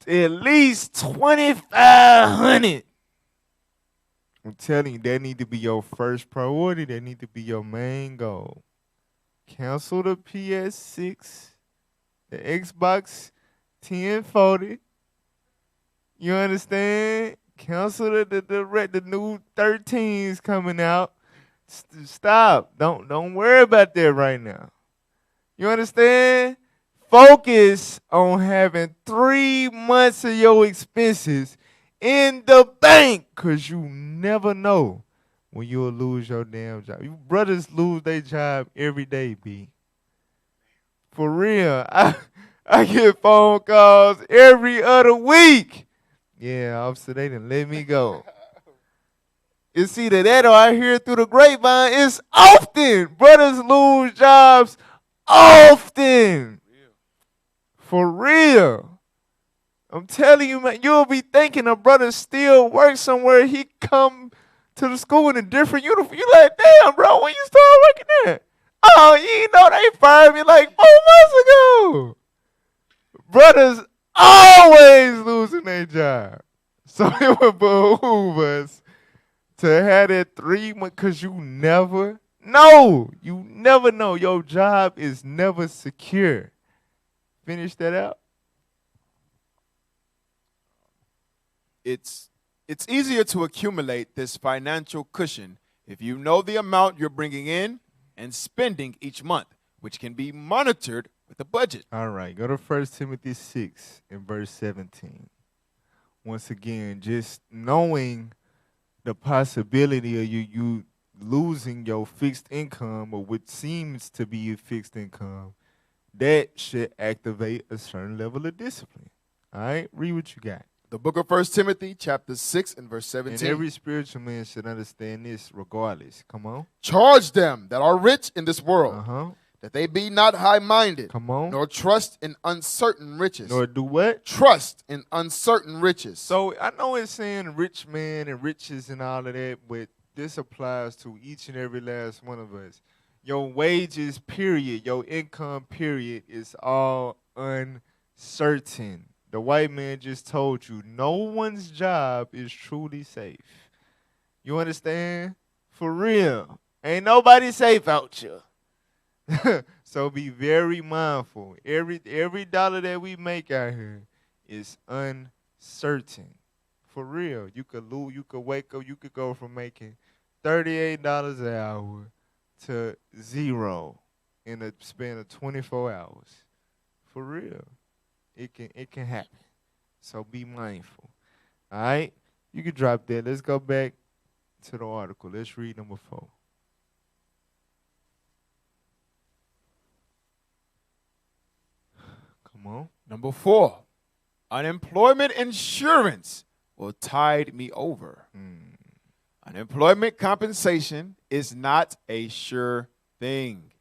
2,500. I'm telling you, that need to be your first priority. That need to be your main goal. Cancel the PS6, the Xbox 1040. You understand? Cancel the new 13s coming out. Stop. Don't worry about that right now. You understand? Focus on having 3 months of your expenses in the bank, because you never know when you'll lose your damn job. You brothers lose their job every day, B. For real. I get phone calls every other week. Yeah, officer, they done let me go. It's either that or I hear through the grapevine. It's often. Brothers lose jobs often. For real. I'm telling you, man, you'll be thinking a brother still works somewhere. He come to the school in a different uniform. You like, damn, bro, when you start working there? Oh, you ain't know they fired me like 4 months ago. Brothers always losing their job. So it would behoove us to have that 3 months, because you never know. You never know. Your job is never secure. Finish that out. It's easier to accumulate this financial cushion if you know the amount you're bringing in and spending each month, which can be monitored with a budget. All right, go to 1 Timothy 6 and verse 17. Once again, just knowing the possibility of you losing your fixed income, or what seems to be a fixed income, that should activate a certain level of discipline. All right, read what you got. The book of 1 Timothy, chapter 6 and verse 17. And every spiritual man should understand this regardless. Come on. Charge them that are rich in this world, Uh-huh. that they be not high-minded, Come on. nor trust in uncertain riches. Nor do what? Trust in uncertain riches. So I know it's saying rich man and riches and all of that, but this applies to each and every last one of us. Your wages, period, your income, period, is all uncertain. The white man just told you no one's job is truly safe. You understand? For real. Ain't nobody safe out here. So be very mindful. Every dollar that we make out here is uncertain. For real. You could lose, you could wake up, you could go from making $38 an hour to zero in a span of 24 hours. For real. It can happen. So be mindful. All right? You can drop that. Let's go back to the article. Let's read number 4. Come on. Number 4, unemployment insurance will tide me over. Unemployment compensation is not a sure thing.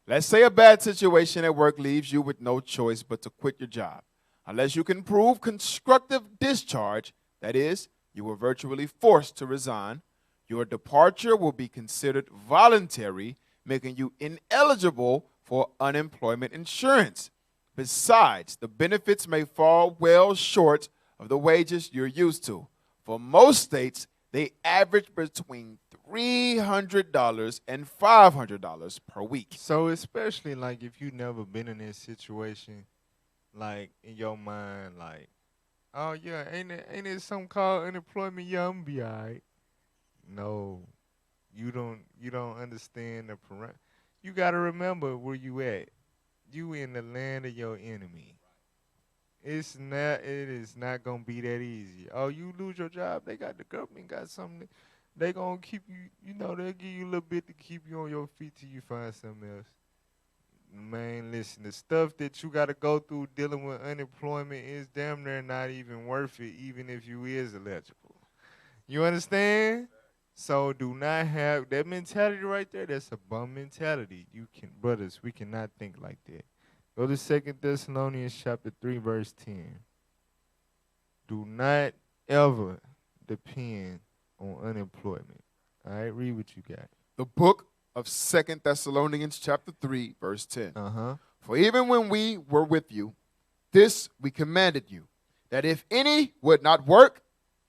Let's say a bad situation at work leaves you with no choice but to quit your job. Unless you can prove constructive discharge, that is, you were virtually forced to resign, your departure will be considered voluntary, making you ineligible for unemployment insurance. Besides, the benefits may fall well short of the wages you're used to. For most states, they average between $300 and $500 per week. So especially like if you never been in this situation, like in your mind, like, oh yeah, ain't it something called unemployment? Yeah, I'm gonna be all right. No, you don't understand the parameter. You gotta remember where you at. You in the land of your enemy. It is not gonna be that easy. Oh, you lose your job, the government got something. They gonna keep you, they'll give you a little bit to keep you on your feet till you find something else. Man, listen, the stuff that you got to go through dealing with unemployment is damn near not even worth it, even if you is eligible. You understand? So do not have that mentality right there. That's a bum mentality. Brothers, we cannot think like that. Go to 2 Thessalonians chapter 3, verse 10. Do not ever depend on unemployment. All right, read what you got. The book of 2 Thessalonians chapter 3, verse 10. Uh-huh. For even when we were with you, this we commanded you, that if any would not work,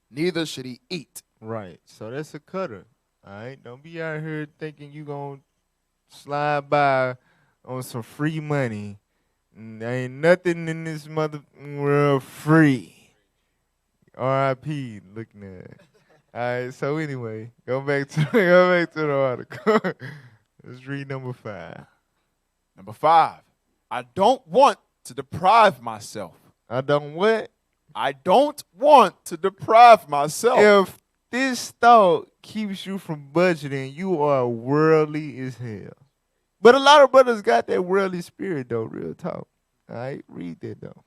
neither should he eat. Right. So that's a cutter. All right. Don't be out here thinking you going to slide by on some free money. There ain't nothing in this mother world free. R.I.P. looking at it. All right. So anyway, go back to the article. Let's read number 5. Number 5, I don't want to deprive myself. I don't what? I don't want to deprive myself. If this thought keeps you from budgeting, you are worldly as hell. But a lot of brothers got that worldly spirit, though, real talk. All right, read that, though.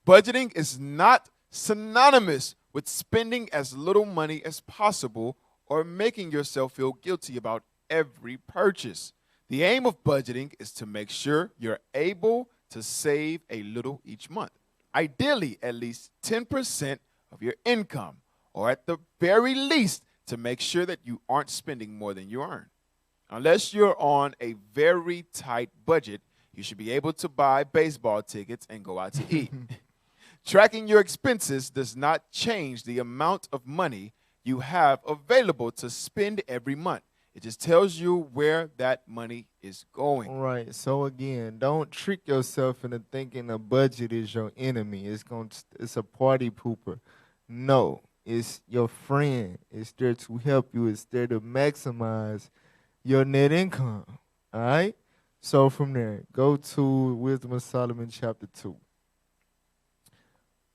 Budgeting is not synonymous with spending as little money as possible or making yourself feel guilty about every purchase. The aim of budgeting is to make sure you're able to save a little each month. Ideally, at least 10% of your income, or at the very least, to make sure that you aren't spending more than you earn. Unless you're on a very tight budget, you should be able to buy baseball tickets and go out to eat. Tracking your expenses does not change the amount of money you have available to spend every month. It just tells you where that money is going. Right. So again, don't trick yourself into thinking a budget is your enemy. It's a party pooper. No, it's your friend. It's there to help you. It's there to maximize your net income. All right. So from there, go to Wisdom of Solomon chapter 2.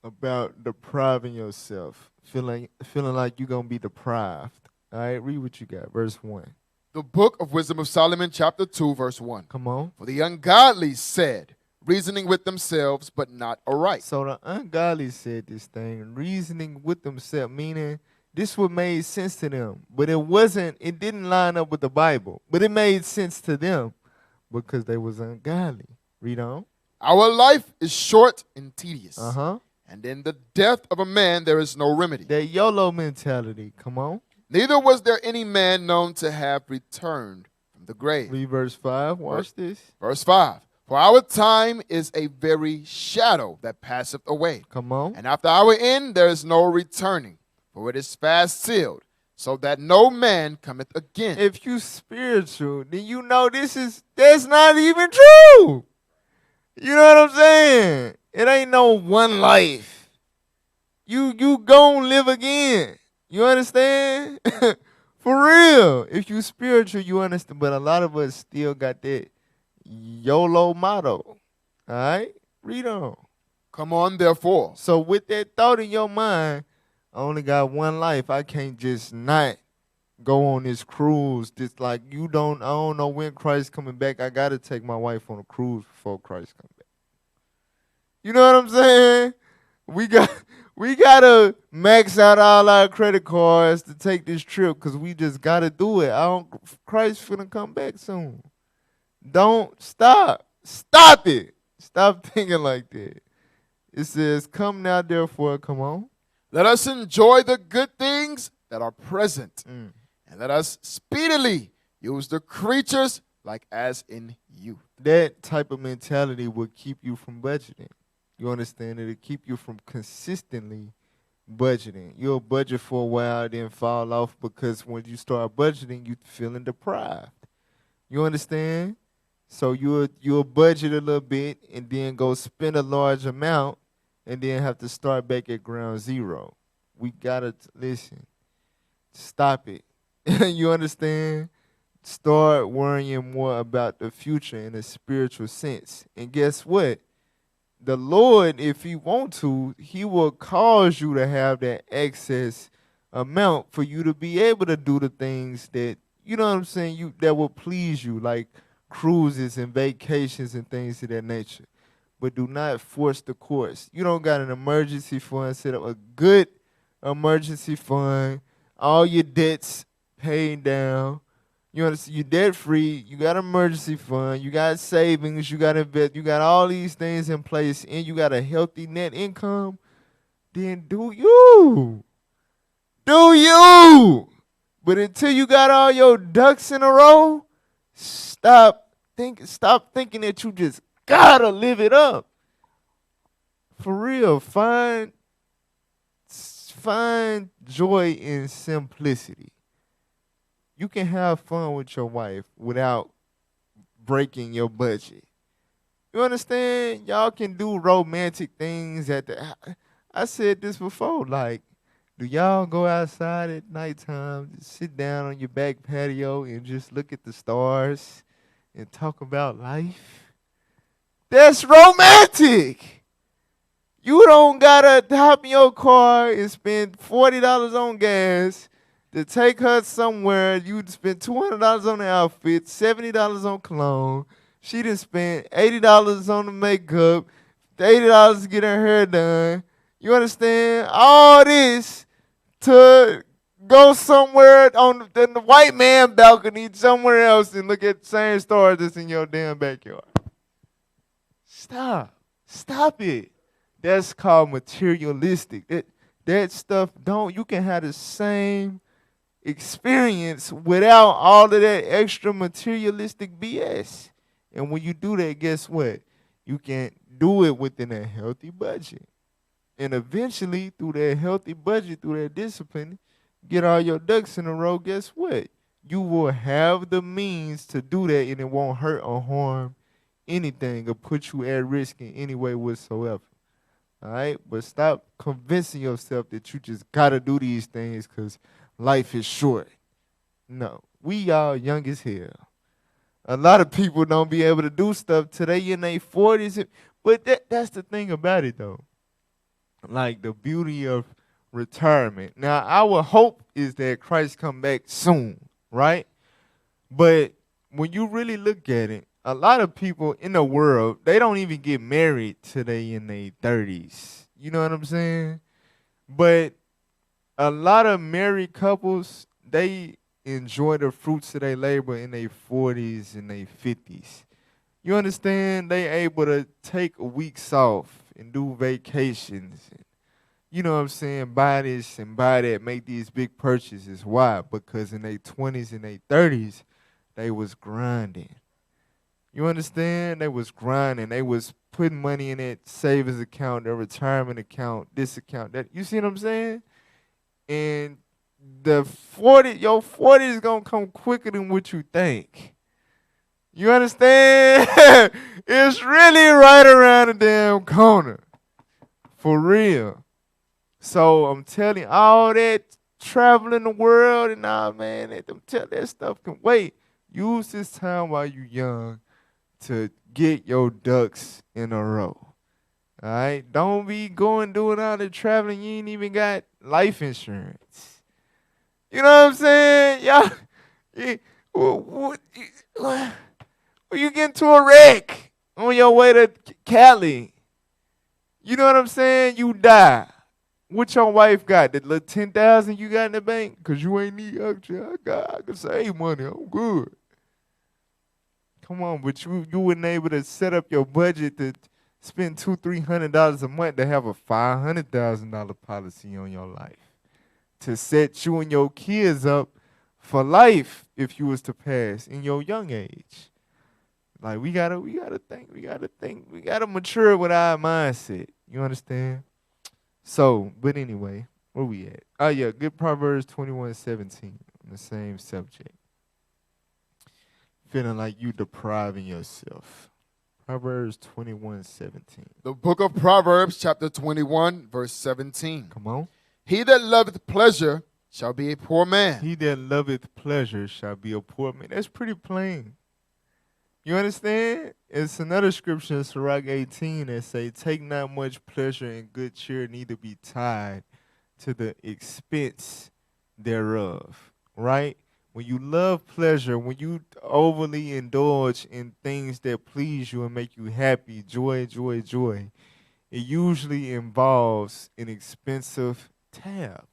About depriving yourself, feeling like you're gonna be deprived. All right, read what you got. Verse 1. The book of Wisdom of Solomon, chapter 2, verse 1. Come on. For the ungodly said, reasoning with themselves, but not aright. So the ungodly said this thing, reasoning with themselves, meaning this would made sense to them. But it didn't line up with the Bible. But it made sense to them because they was ungodly. Read on. Our life is short and tedious. Uh-huh. And in the death of a man there is no remedy. That YOLO mentality. Come on. Neither was there any man known to have returned from the grave. Read verse 5. Watch this. Verse 5. For our time is a very shadow that passeth away. Come on. And after our end there is no returning, for it is fast sealed, so that no man cometh again. If you spiritual, then you know that's not even true. You know what I'm saying? It ain't no one life. You gon' live again. You understand? For real. If you spiritual, you understand. But a lot of us still got that YOLO motto. All right? Read on. Come on, therefore. So with that thought in your mind, I only got one life. I can't just not go on this cruise. Just like I don't know when Christ coming back. I got to take my wife on a cruise before Christ comes back. You know what I'm saying? We gotta max out all our credit cards to take this trip because we just gotta do it. Christ finna come back soon. Don't stop. Stop it. Stop thinking like that. It says, come now, therefore, come on. Let us enjoy the good things that are present, and let us speedily use the creatures like as in youth. That type of mentality will keep you from budgeting. You understand? It'll keep you from consistently budgeting. You'll budget for a while, then fall off because when you start budgeting, you feeling deprived. You understand? So you'll budget a little bit and then go spend a large amount and then have to start back at ground zero. We gotta listen. Stop it. You understand? Start worrying more about the future in a spiritual sense. And guess what? The Lord, if he want to, he will cause you to have that excess amount for you to be able to do the things that, you know what I'm saying, that will please you. Like cruises and vacations and things of that nature. But do not force the course. You don't got an emergency fund set up, a good emergency fund, all your debts paid down. You understand? You're debt free. You got an emergency fund. You got savings. You got invest. You got all these things in place, and you got a healthy net income. Then do you? Do you? But until you got all your ducks in a row, stop thinking that you just gotta live it up. For real, find joy in simplicity. You can have fun with your wife without breaking your budget. You understand? Y'all can do romantic things I said this before, like, do y'all go outside at nighttime, just sit down on your back patio and just look at the stars and talk about life? That's romantic. You don't gotta hop in your car and spend $40 on gas to take her somewhere. You'd spend $200 on the outfit, $70 on cologne. She done spent $80 on the makeup, $80 to get her hair done. You understand? All this to go somewhere in the white man balcony somewhere else and look at the same stars that's in your damn backyard. Stop it. That's called materialistic. That stuff you can have the same experience without all of that extra materialistic BS. And when you do that, guess what? You can do it within a healthy budget. And eventually, through that healthy budget, through that discipline, get all your ducks in a row, guess what? You will have the means to do that, and it won't hurt or harm anything or put you at risk in any way whatsoever. All right? But stop convincing yourself that you just got to do these things because life is short. No. We all young as hell. A lot of people don't be able to do stuff till they in their 40s. But that's the thing about it, though. Like the beauty of retirement. Now, our hope is that Christ come back soon, right? But when you really look at it, a lot of people in the world, they don't even get married till they in their 30s. You know what I'm saying? But a lot of married couples, they enjoy the fruits of their labor in their 40s and their 50s. You understand? They able to take weeks off and do vacations. And, you know what I'm saying? Buy this and buy that, make these big purchases. Why? Because in their 20s and their 30s, they was grinding. You understand? They was grinding. They was putting money in that savings account, their retirement account, this account, that. You see what I'm saying? And your 40 is going to come quicker than what you think. You understand? It's really right around the damn corner. For real. So I'm telling you, all that traveling the world and all, man, that stuff can wait. Use this time while you're young to get your ducks in a row. All right? Don't be doing all the traveling. You ain't even got life insurance. You know what I'm saying? Y'all, you get into a wreck on your way to Cali. You know what I'm saying? You die. What your wife got? That little $10,000 you got in the bank? Because you ain't need extra. I can save money. I'm good. Come on, but you weren't able to set up your budget to spend $200-300 a month to have a $500,000 policy on your life to set you and your kids up for life if you was to pass in your young age. Like we gotta think, we gotta mature with our mindset. You understand? So, but anyway, where we at? Oh yeah, good Proverbs 21:17 on the same subject. Feeling like you depriving yourself. Proverbs 21:17. The book of Proverbs, chapter 21, verse 17. Come on. He that loveth pleasure shall be a poor man. He that loveth pleasure shall be a poor man. That's pretty plain. You understand? It's another scripture in Sirach 18 that say, take not much pleasure in good cheer, neither be tied to the expense thereof. Right? When you love pleasure, when you overly indulge in things that please you and make you happy, joy, joy, joy, it usually involves an expensive tab.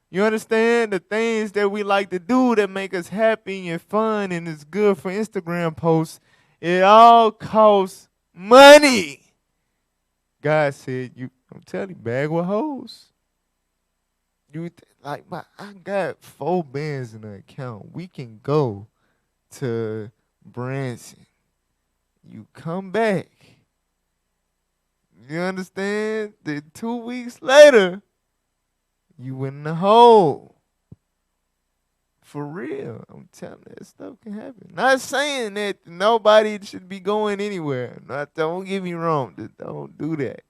You understand? The things that we like to do that make us happy and fun and is good for Instagram posts, it all costs money. God said, I'm telling you, bag with hoes. I got 4 bands in the account. We can go to Branson. You come back. You understand? Then 2 weeks later, you in the hole. For real. I'm telling you, that stuff can happen. Not saying that nobody should be going anywhere. Don't get me wrong. Just don't do that.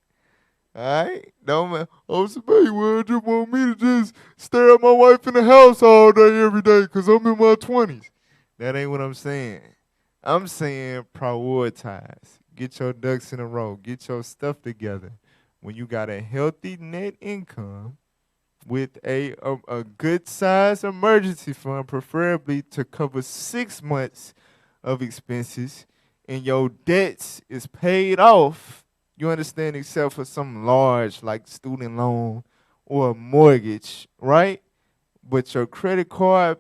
All right? Somebody just want me to just stare at my wife in the house all day, every day, because I'm in my 20s. That ain't what I'm saying. I'm saying prioritize. Get your ducks in a row. Get your stuff together. When you got a healthy net income with a good size emergency fund, preferably to cover 6 months of expenses, and your debts is paid off, you understand, except for some large like student loan or a mortgage, right? But your credit card,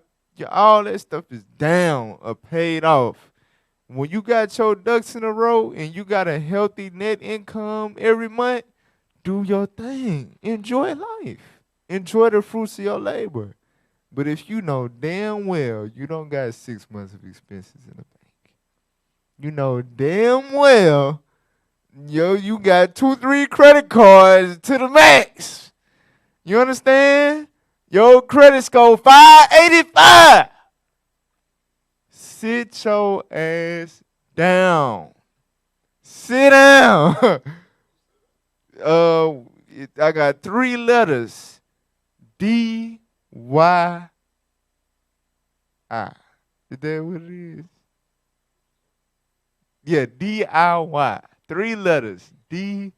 all that stuff is down or paid off. When you got your ducks in a row and you got a healthy net income every month, do your thing. Enjoy life. Enjoy the fruits of your labor. But if you know damn well you don't got 6 months of expenses in the bank, you know damn well, you got 2-3 credit cards to the max. You understand? Your credit score 585. Sit your ass down. Sit down. I got 3 letters. DYI. Is that what it is? Yeah, DIY. 3 letters. DIY.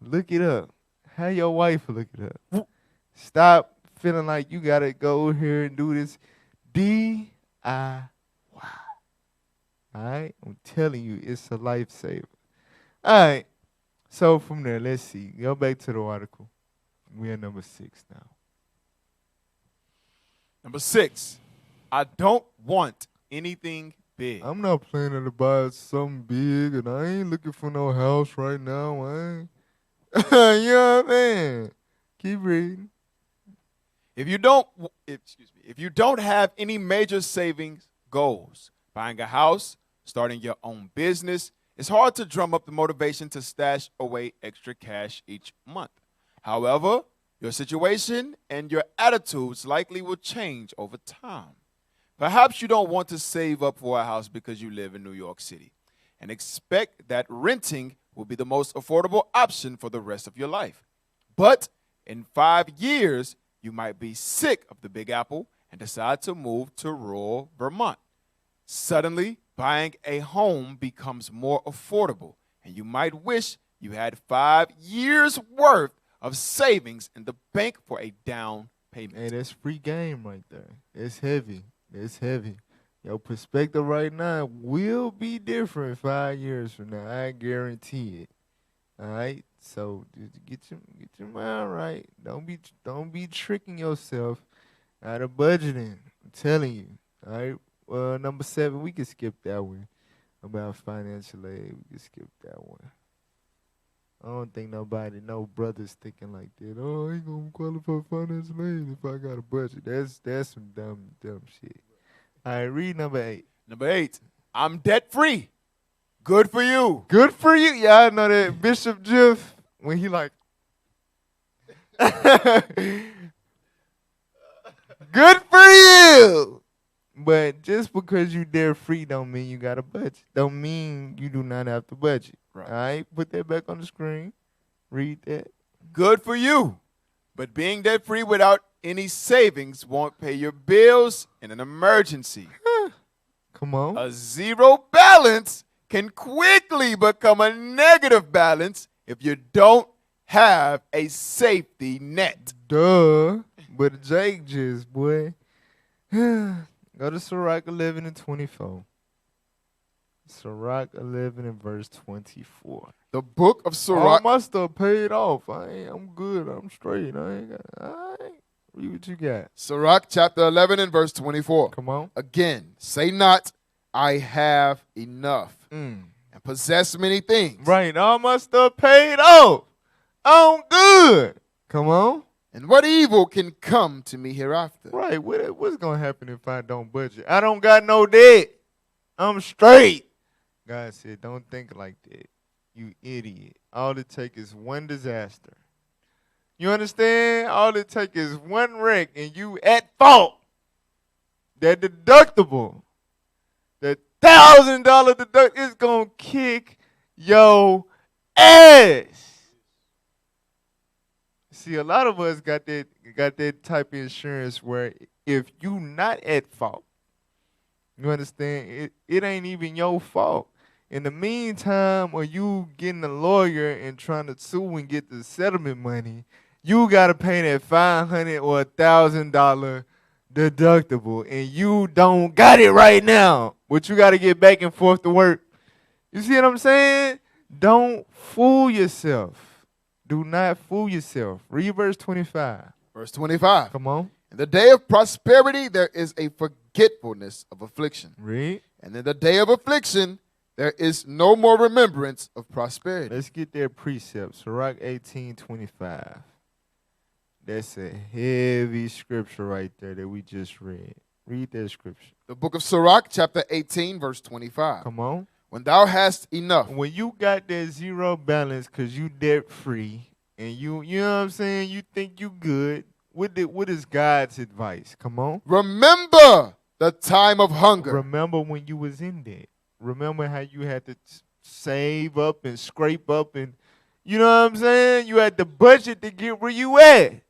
Look it up. Have your wife look it up. Stop feeling like you got to go here and do this. DIY. All right? I'm telling you, it's a lifesaver. All right. So from there, let's see. Go back to the article. We're at number 6 now. Number 6, I don't want anything big. I'm not planning to buy something big, and I ain't looking for no house right now. I ain't. You know what I'm saying? Keep reading. If you don't have any major savings goals, buying a house, starting your own business, it's hard to drum up the motivation to stash away extra cash each month. However, your situation and your attitudes likely will change over time. Perhaps you don't want to save up for a house because you live in New York City and expect that renting will be the most affordable option for the rest of your life. But in 5 years, you might be sick of the Big Apple and decide to move to rural Vermont. Suddenly, buying a home becomes more affordable, and you might wish you had 5 years' worth of savings in the bank for a down payment. Hey, that's free game right there. It's heavy. It's heavy. Your perspective right now will be different 5 years from now. I guarantee it. All right. So just get your mind right. Don't be tricking yourself out of budgeting. I'm telling you. All right. Number 7, we can skip that one about financial aid. We can skip that one. I don't think no brothers thinking like that. Oh, I ain't gonna qualify for financial aid if I got a budget. That's some dumb shit. All right, read number 8. Number 8, I'm debt free. Good for you. Good for you. Yeah, I know that Bishop Jeff, when he like, good for you. But just because you debt free don't mean you got a budget. Don't mean you do not have to budget. Right. All right, put that back on the screen. Read that. Good for you. But being debt free without any savings won't pay your bills in an emergency. Come on. A zero balance can quickly become a negative balance if you don't have a safety net. Duh. But Jake just, boy. Go to Sirach 11 and 24. Sirach 11 and verse 24. The book of All Sirach, my stuff paid off. I'm good. I'm straight. I ain't got. All right. Read what you got. Sirach chapter 11 and verse 24. Come on. Again, say not, I have enough, Mm. and possess many things. Right. All my stuff paid off. I'm good. Come on. And what evil can come to me hereafter? Right. What's going to happen if I don't budget? I don't got no debt. I'm straight. God said, don't think like that. You idiot. All it takes is one disaster. You understand? All it takes is one wreck and you at fault. That deductible, that $1,000 deduct is going to kick your ass. See, a lot of us got that type of insurance where if you not at fault, you understand, it ain't even your fault. In the meantime, when you getting a lawyer and trying to sue and get the settlement money, you got to pay that $500 or $1,000 deductible, and you don't got it right now. But you got to get back and forth to work. You see what I'm saying? Don't fool yourself. Do not fool yourself. Read verse 25. Verse 25. Come on. In the day of prosperity, there is a forgetfulness of affliction. Read. And in the day of affliction, there is no more remembrance of prosperity. Let's get their precepts. Sirach 18:25. That's a heavy scripture right there that we just read. Read that scripture. The book of Sirach, chapter 18, verse 25. Come on. When thou hast enough, When you got that zero balance because you debt free and you know what I'm saying, you think you good, what is God's advice? Come on. remember the time of hunger. Remember when you was in debt. Remember how you had to save up and scrape up and, you know what I'm saying? You had the budget to get where you at.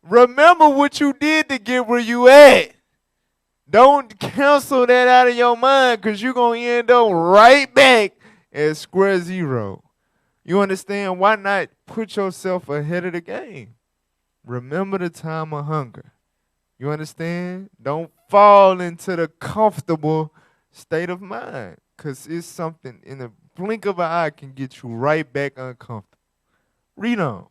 Remember what you did to get where you at. Don't cancel that out of your mind because you're going to end up right back at square zero. You understand? Why not put yourself ahead of the game? Remember the time of hunger. You understand? Don't fall into the comfortable state of mind because it's something in a blink of an eye can get you right back uncomfortable. Read on.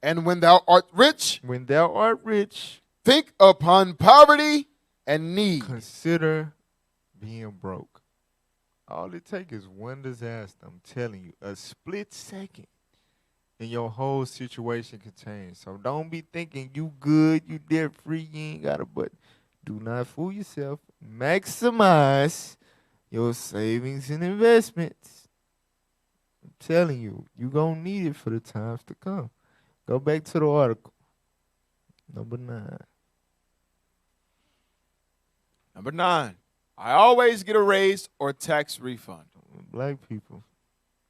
And when thou art rich, When thou art rich, think upon poverty and need. consider being broke. All it takes is one disaster, I'm telling you. A split second, and your whole situation can change. So don't be thinking you good, you debt free, you ain't got a but. Do not fool yourself. Maximize your savings and investments. I'm telling you, you're going to need it for the times to come. Go back to the article. Number 9. Number 9, I always get a raise or tax refund. Black people.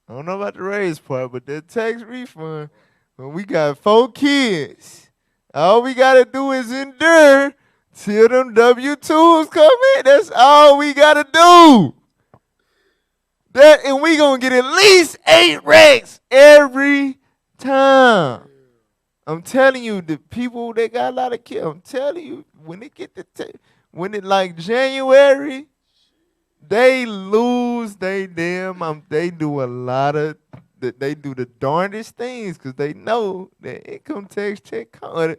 I don't know about the raise part, but that tax refund, when we got 4 kids, all we got to do is endure till them W-2s come in. That's all we got to do. And we going to get at least 8 racks every time. I'm telling you, the people that got a lot of kids, I'm telling you, when they get when it like January, they lose they do a lot of, they do the darndest things because they know that income tax check coming.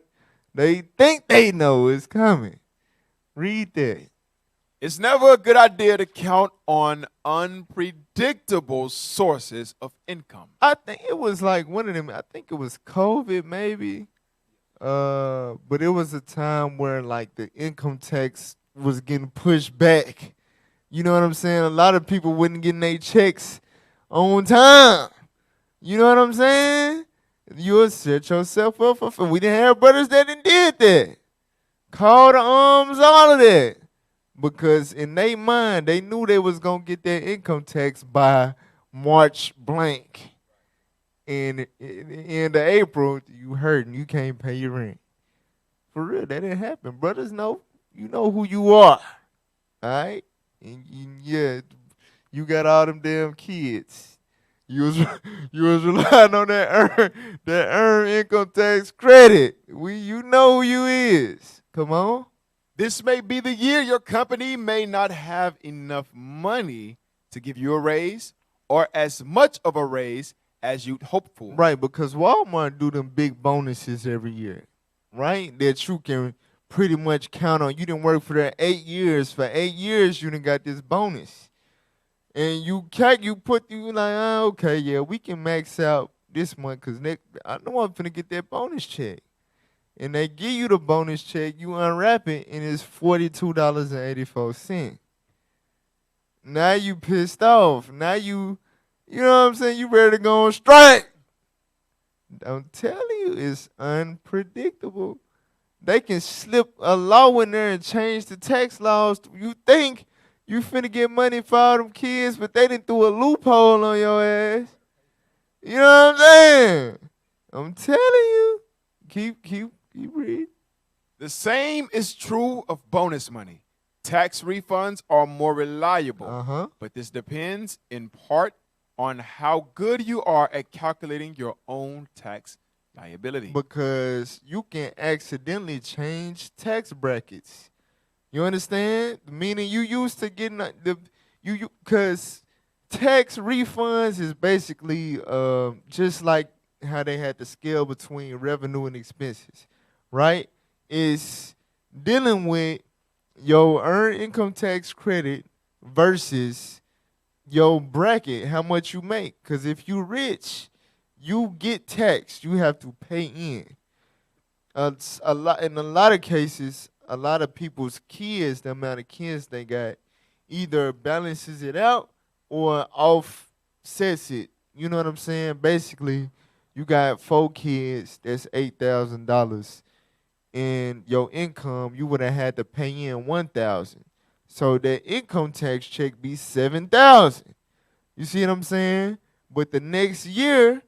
They think they know it's coming. Read that. It's never a good idea to count on unpredictable sources of income. I think it was like one of them. I think it was COVID maybe. But it was a time where like the income tax was getting pushed back. You know what I'm saying? A lot of people wasn't getting their checks on time. You know what I'm saying? You'll set yourself up for. We didn't have brothers that did that. Call the arms, all of that. Because in their mind, they knew they was going to get their income tax by March blank. And at the end of April, you hurting. You can't pay your rent. For real, that didn't happen. Brothers know, you know who you are. All right? And yeah, you got all them damn kids. You was you was relying on that earned income tax credit. You know who you is. Come on. This may be the year your company may not have enough money to give you a raise or as much of a raise as you'd hoped for. Right, because Walmart do them big bonuses every year, right? That you can pretty much count on. You didn't work for that 8 years. For 8 years, you done got this bonus. And you like, okay, yeah, we can max out this month because I know I'm finna get that bonus check. And they give you the bonus check, you unwrap it, and it's $42.84. Now you pissed off. Now you know what I'm saying? You ready to go on strike. I'm telling you, it's unpredictable. They can slip a law in there and change the tax laws. You think you finna get money for all them kids, but they didn't throw a loophole on your ass. You know what I'm saying? I'm telling you. Keep reading. The same is true of bonus money. Tax refunds are more reliable, but this depends in part on how good you are at calculating your own tax liability. Because you can accidentally change tax brackets. You understand? Meaning you used to getting because tax refunds is basically just like how they had the scale between revenue and expenses, right? It's dealing with your earned income tax credit versus your bracket, how much you make. Because if you rich, you get taxed. You have to pay in. In a lot of cases, a lot of people's kids, the amount of kids they got, either balances it out or offsets it. You know what I'm saying? Basically, you got 4 kids, that's $8,000. And your income, you would have had to pay in $1,000. So that income tax check be $7,000. You see what I'm saying? But the next year,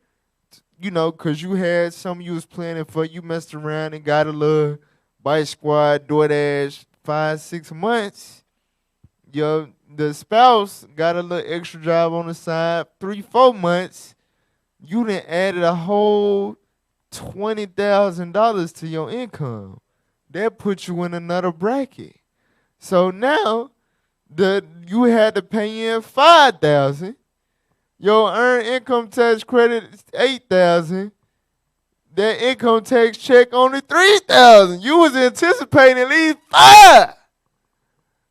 you know, because you had some you was planning for, you messed around and got a little Bike Squad, DoorDash, 5-6 months. The spouse got a little extra job on the side, 3-4 months. You done added a whole $20,000 to your income. That put you in another bracket. So now you had to pay in $5,000. Your earned income tax credit is $8,000. That income tax check only $3,000. You was anticipating at least $5,000.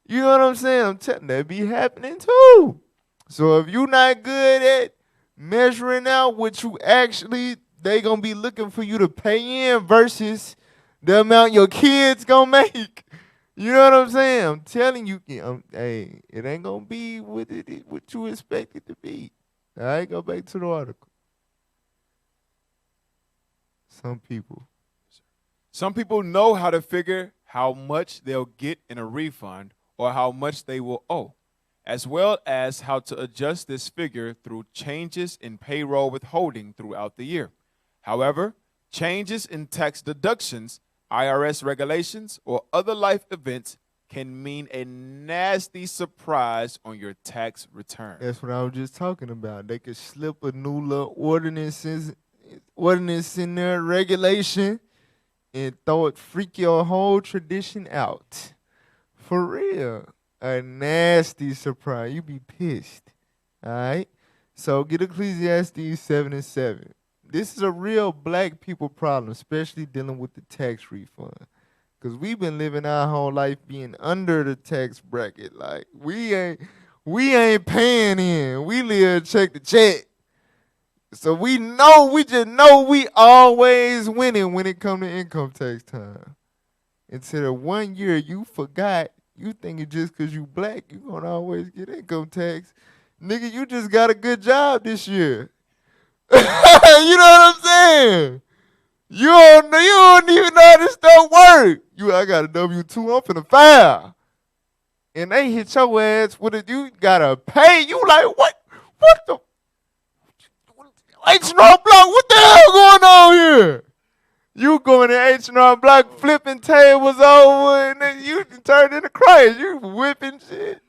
You know what I'm saying? I'm telling that be happening too. So if you're not good at measuring out what you actually, they gonna be looking for you to pay in versus the amount your kids gonna make. You know what I'm saying? I'm telling you, hey, it ain't gonna be what you expect it to be. All right, go back to the article. Some people know how to figure how much they'll get in a refund or how much they will owe, as well as how to adjust this figure through changes in payroll withholding throughout the year. However, changes in tax deductions, IRS regulations, or other life events can mean a nasty surprise on your tax return. That's what I was just talking about. They could slip a new little ordinance in their regulation and freak your whole tradition out. For real. A nasty surprise. You be pissed. All right? So get Ecclesiastes 7:7. This is a real black people problem, especially dealing with the tax refund. Because we've been living our whole life being under the tax bracket. Like, we ain't paying in. We live check to check. So we just know we always winning when it comes to income tax time. Instead of 1 year you forgot, you thinking just because you black, you going to always get income tax. Nigga, you just got a good job this year. You know what I'm saying? You don't even know how this stuff work. I got a W-2, I'm finna file. And they hit your ass with it. You gotta pay. You like, what the? H&R Block, what the hell going on here? You going to H&R Block flipping tables over and then you turn into Christ. You whipping shit.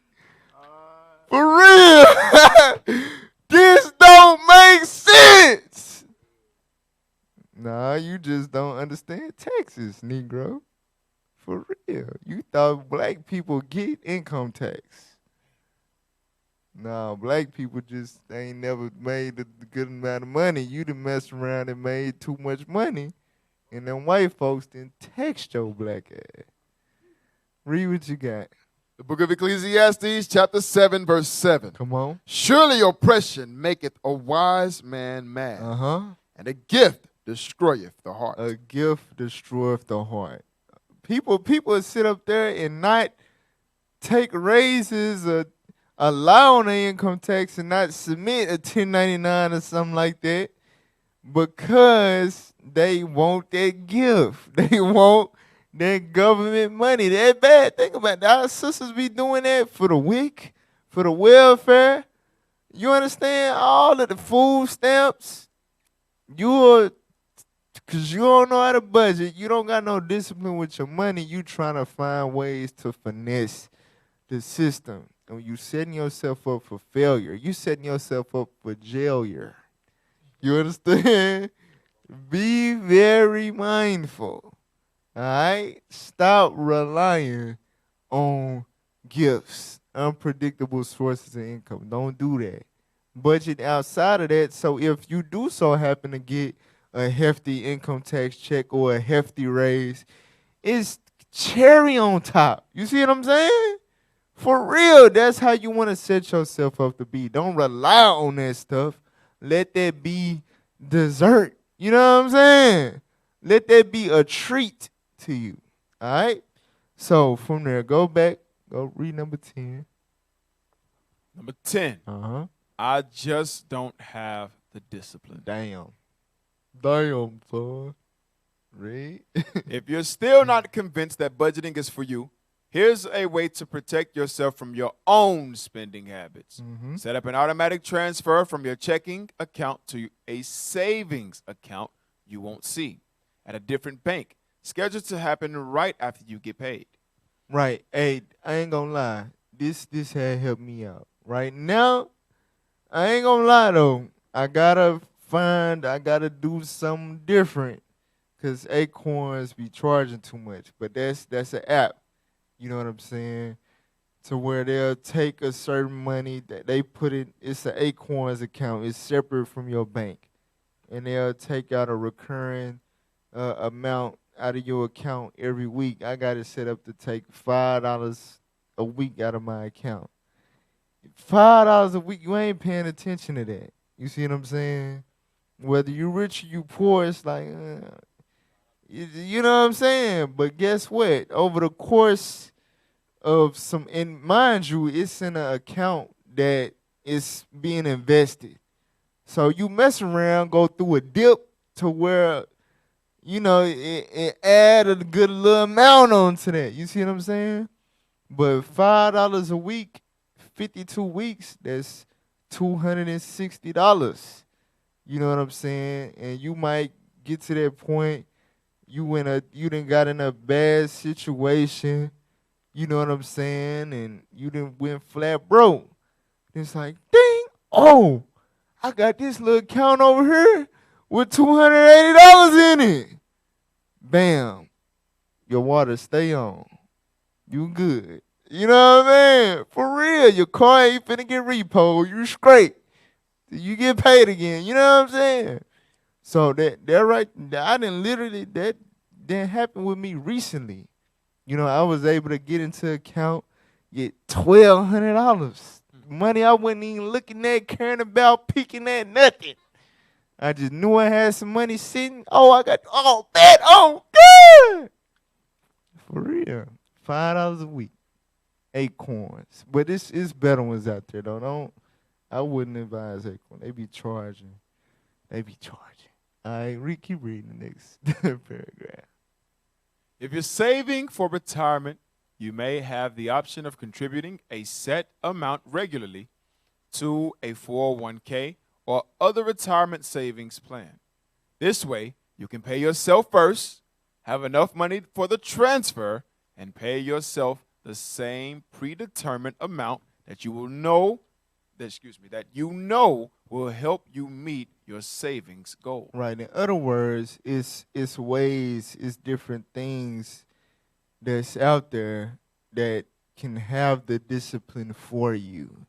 For real. This don't you just don't understand taxes, Negro. For real. You thought black people get income tax. No, black people just ain't never made a good amount of money. You done messed around and made too much money, and them white folks done taxed your black ass. Read what you got. The book of Ecclesiastes, chapter 7, verse 7. Come on. Surely oppression maketh a wise man mad, and a gift destroyeth the heart. A gift destroyeth the heart. People sit up there and not take raises or allow on their income tax and not submit a 1099 or something like that because they want that gift. They want that government money. That bad. Think about that. Our sisters be doing that for the WIC, for the welfare. You understand? All of the food stamps. Because you don't know how to budget. You don't got no discipline with your money. You trying to find ways to finesse the system. And you setting yourself up for failure. You setting yourself up for jailure. You understand? Be very mindful. All right? Stop relying on gifts, unpredictable sources of income. Don't do that. Budget outside of that. So if you do so happen to get a hefty income tax check or a hefty raise, it's cherry on top. You see what I'm saying? For real, that's how you want to set yourself up to be. Don't rely on that stuff. Let that be dessert. You know what I'm saying? Let that be a treat to you. All right? So from there, go back. Go read number 10. Number 10. I just don't have the discipline. Damn, son. Read. If you're still not convinced that budgeting is for you, here's a way to protect yourself from your own spending habits. Set up an automatic transfer from your checking account to a savings account you won't see at a different bank, scheduled to happen right after you get paid. Right. Hey, I ain't gonna lie. This had helped me out. Right now, I ain't gonna lie though. I gotta do something different because Acorns be charging too much. But that's an app. You know what I'm saying? To where they'll take a certain money that they put it. It's an Acorns account. It's separate from your bank, and they'll take out a recurring amount out of your account every week. I got it set up to take $5 a week out of my account. $5 a week, you ain't paying attention to that. You see what I'm saying? Whether you rich or you poor, it's like, you know what I'm saying? But guess what? Over the course of and mind you, it's in an account that is being invested. So you mess around, go through a dip to where, you know, it add a good little amount onto that. You see what I'm saying? But $5 a week, 52 weeks, that's $260. You know what I'm saying? And you might get to that point, you done got in a bad situation, you know what I'm saying? And you done went flat broke. It's like, ding, oh, I got this little account over here with $280 in it. Bam. Your water stay on. You good. You know what I mean? For real, your car ain't finna get repoed. You straight. You get paid again. You know what I'm saying? So that right, that didn't happen with me recently. You know, I was able to get into account, get $1,200. Money I wasn't even looking at, caring about, peeking at, nothing. I just knew I had some money sitting. Oh, bet. Oh, good. For real. $5 a week. Acorns. But it's better ones out there, though. I wouldn't advise Acorn. They be charging. All right, keep reading the next paragraph. If you're saving for retirement, you may have the option of contributing a set amount regularly to a 401k or other retirement savings plan. This way, you can pay yourself first, have enough money for the transfer, and pay yourself the same predetermined amount that you know will help you meet your savings goal. Right. In other words, it's ways, it's different things that's out there that can have the discipline for you.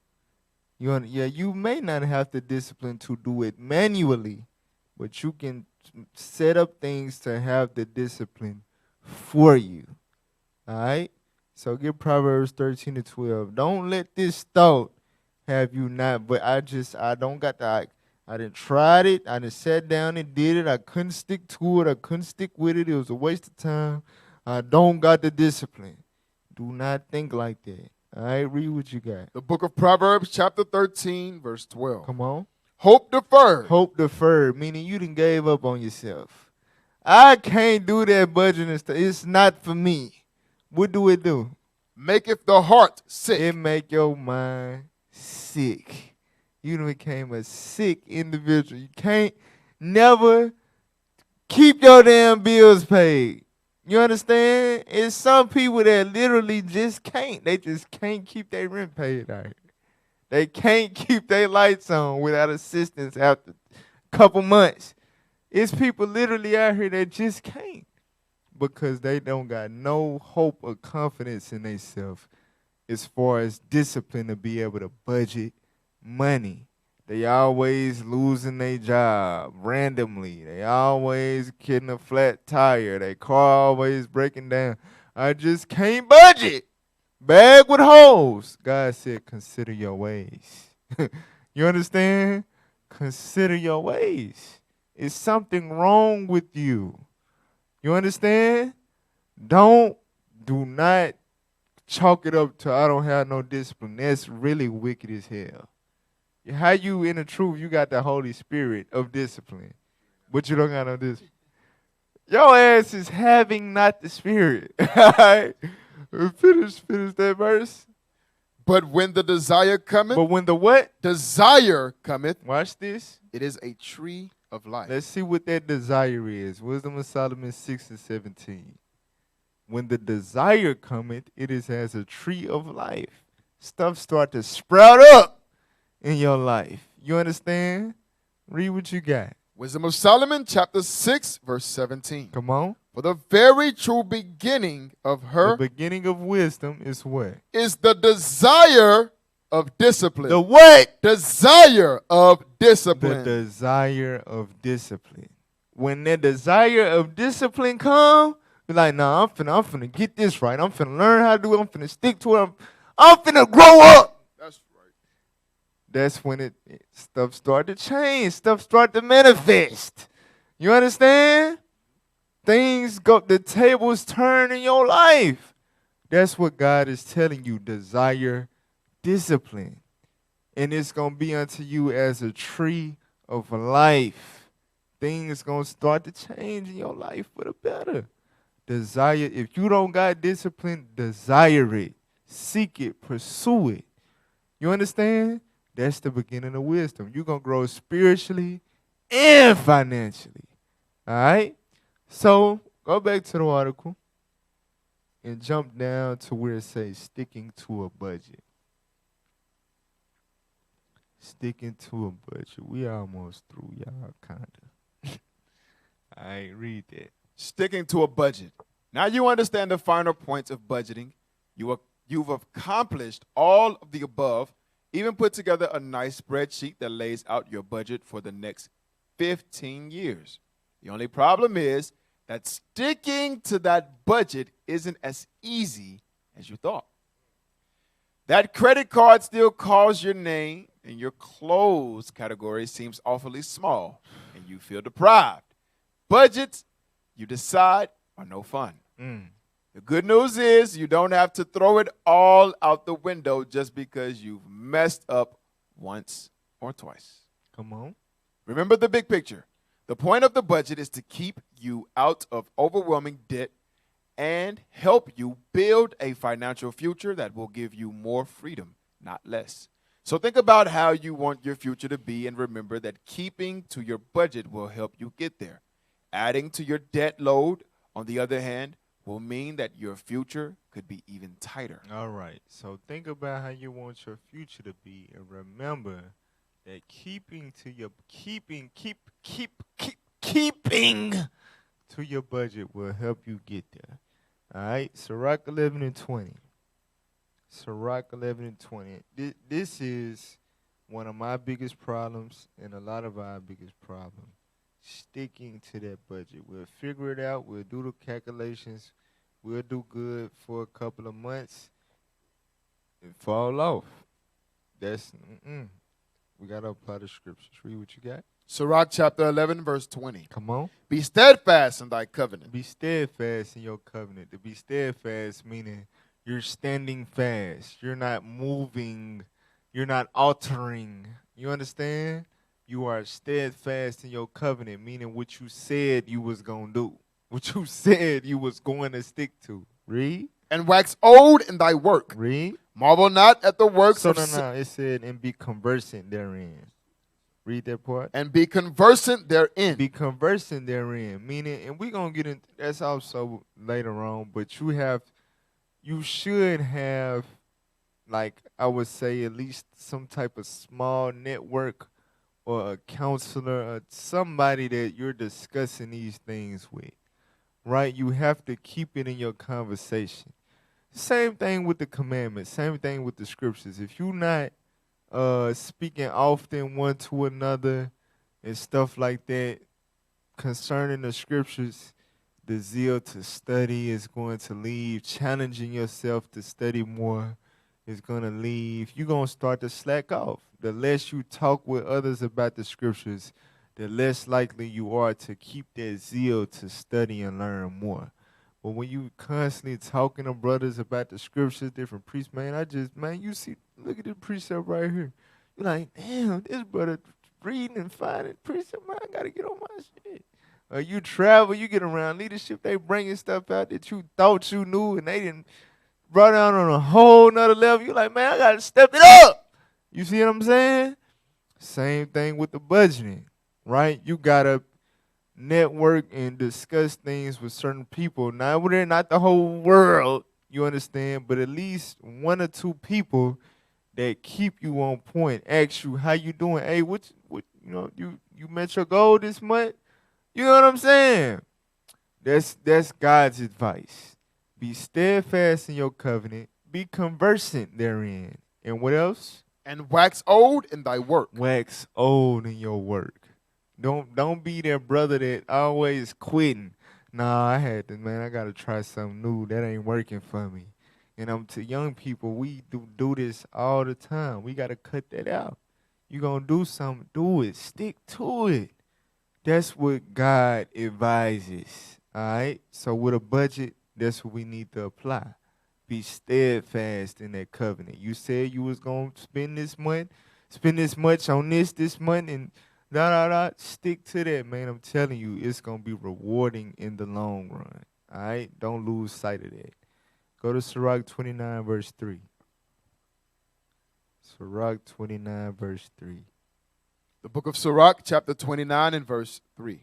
You may not have the discipline to do it manually, but you can set up things to have the discipline for you. All right? So get Proverbs 13-12. Don't let this thought have you not, but I don't got the, I done tried it. I done sat down and did it. I couldn't stick to it. I couldn't stick with it. It was a waste of time. I don't got the discipline. Do not think like that. All right, read what you got. The book of Proverbs, chapter 13, verse 12. Come on. Hope deferred. Hope deferred, meaning you done gave up on yourself. I can't do that budgeting stuff. It's not for me. What do it do? Maketh the heart sick. It make your mind sick. You done became a sick individual. You can't never keep your damn bills paid. You understand? It's some people that literally just can't. They just can't keep their rent paid out here. They can't keep their lights on without assistance after a couple months. It's people literally out here that just can't because they don't got no hope or confidence in themselves as far as discipline to be able to budget money. They always losing their job randomly. They always getting a flat tire. Their car always breaking down. I just can't budget. Bag with holes. God said, consider your ways. You understand? Consider your ways. Is something wrong with you? You understand? Do not chalk it up to I don't have no discipline. That's really wicked as hell. How you in the truth, you got the Holy Spirit of discipline, but you don't got no discipline. Your ass is having not the Spirit. All right? Finish that verse. But when the desire cometh. But when the what? Desire cometh. Watch this. It is a tree of life. Let's see what that desire is. Wisdom of Solomon 6:17. When the desire cometh, it is as a tree of life. Stuff start to sprout up in your life. You understand? Read what you got. Wisdom of Solomon, chapter 6, verse 17. Come on. For the very true beginning of her. The beginning of wisdom is what? Is the desire of discipline. The what? Desire of discipline. The desire of discipline. When that desire of discipline come, be like, nah, I'm finna get this right. I'm finna learn how to do it. I'm finna stick to it. I'm finna grow up. That's right. That's when stuff start to change. Stuff start to manifest. You understand? Things go, the tables turn in your life. That's what God is telling you. Desire discipline. And it's going to be unto you as a tree of life. Things going to start to change in your life for the better. Desire, if you don't got discipline, desire it. Seek it. Pursue it. You understand? That's the beginning of wisdom. You're going to grow spiritually and financially. All right? So, go back to the article and jump down to where it says sticking to a budget. Sticking to a budget. We almost through, y'all, kind of. All right, read that. Sticking to a budget. Now you understand the finer points of budgeting. You've accomplished all of the above, even put together a nice spreadsheet that lays out your budget for the next 15 years. The only problem is that sticking to that budget isn't as easy as you thought. That credit card still calls your name, and your clothes category seems awfully small, and you feel deprived. Budgets, you decide, are no fun. The good news is you don't have to throw it all out the window just because you've messed up once or twice. Come on. Remember the big picture. The point of the budget is to keep you out of overwhelming debt and help you build a financial future that will give you more freedom, not less. So think about how you want your future to be, and remember that keeping to your budget will help you get there. Adding to your debt load, on the other hand, will mean that your future could be even tighter. All right. So think about how you want your future to be, and remember that keeping to your budget will help you get there. All right, Sirach 11 and 20. Sirach 11 and 20. This is one of my biggest problems and a lot of our biggest problems. Sticking to that budget. We'll figure it out. We'll do the calculations. We'll do good for a couple of months and fall off. That's, we got to apply the scriptures. Read what you got. Sirach chapter 11, verse 20. Come on. Be steadfast in thy covenant. Be steadfast in your covenant. To be steadfast meaning you're standing fast. You're not moving. You're not altering. You understand? You are steadfast in your covenant, meaning what you said you was going to do. What you said you was going to stick to. Read. And wax old in thy work. Read. Marvel not at the works So of no. It said, and be conversant therein. Read that part. and be conversant therein. Be conversant therein. Meaning, and we're going to get into that's also later on, but you should have, like I would say, at least some type of small network or a counselor or somebody that you're discussing these things with, right? You have to keep it in your conversation. Same thing with the commandments. Same thing with the scriptures. If you're not speaking often one to another and stuff like that concerning the scriptures, the zeal to study is going to leave. Challenging yourself to study more is going to leave. You're going to start to slack off. The less you talk with others about the scriptures, the less likely you are to keep that zeal to study and learn more. But when you constantly talking to brothers about the scriptures, different priests, man, you see, look at this precept right here. You're like, damn, this brother reading and finding precept, man, I got to get on my shit. You travel, you get around leadership, they bringing stuff out that you thought you knew, and they didn't brought down on a whole nother level. You like, man, I got to step it up. You see what I'm saying? Same thing with the budgeting, right? You got to network and discuss things with certain people. Now, they're not the whole world, you understand, but at least one or two people that keep you on point, ask you, how you doing? Hey, what you met your goal this month? You know what I'm saying? That's God's advice. Be steadfast in your covenant. Be conversant therein. And what else? And wax old in thy work. Wax old in your work. Don't be that brother that always quitting. Nah, I got to try something new. That ain't working for me. And to young people, we do this all the time. We got to cut that out. You going to do something, do it. Stick to it. That's what God advises. All right? So with a budget, that's what we need to apply. Be steadfast in that covenant. You said you was going to spend this much on this month, and stick to that, man. I'm telling you, it's going to be rewarding in the long run. All right? Don't lose sight of that. Go to Sirach 29, verse 3. Sirach 29, verse 3. The book of Sirach, chapter 29 and verse 3.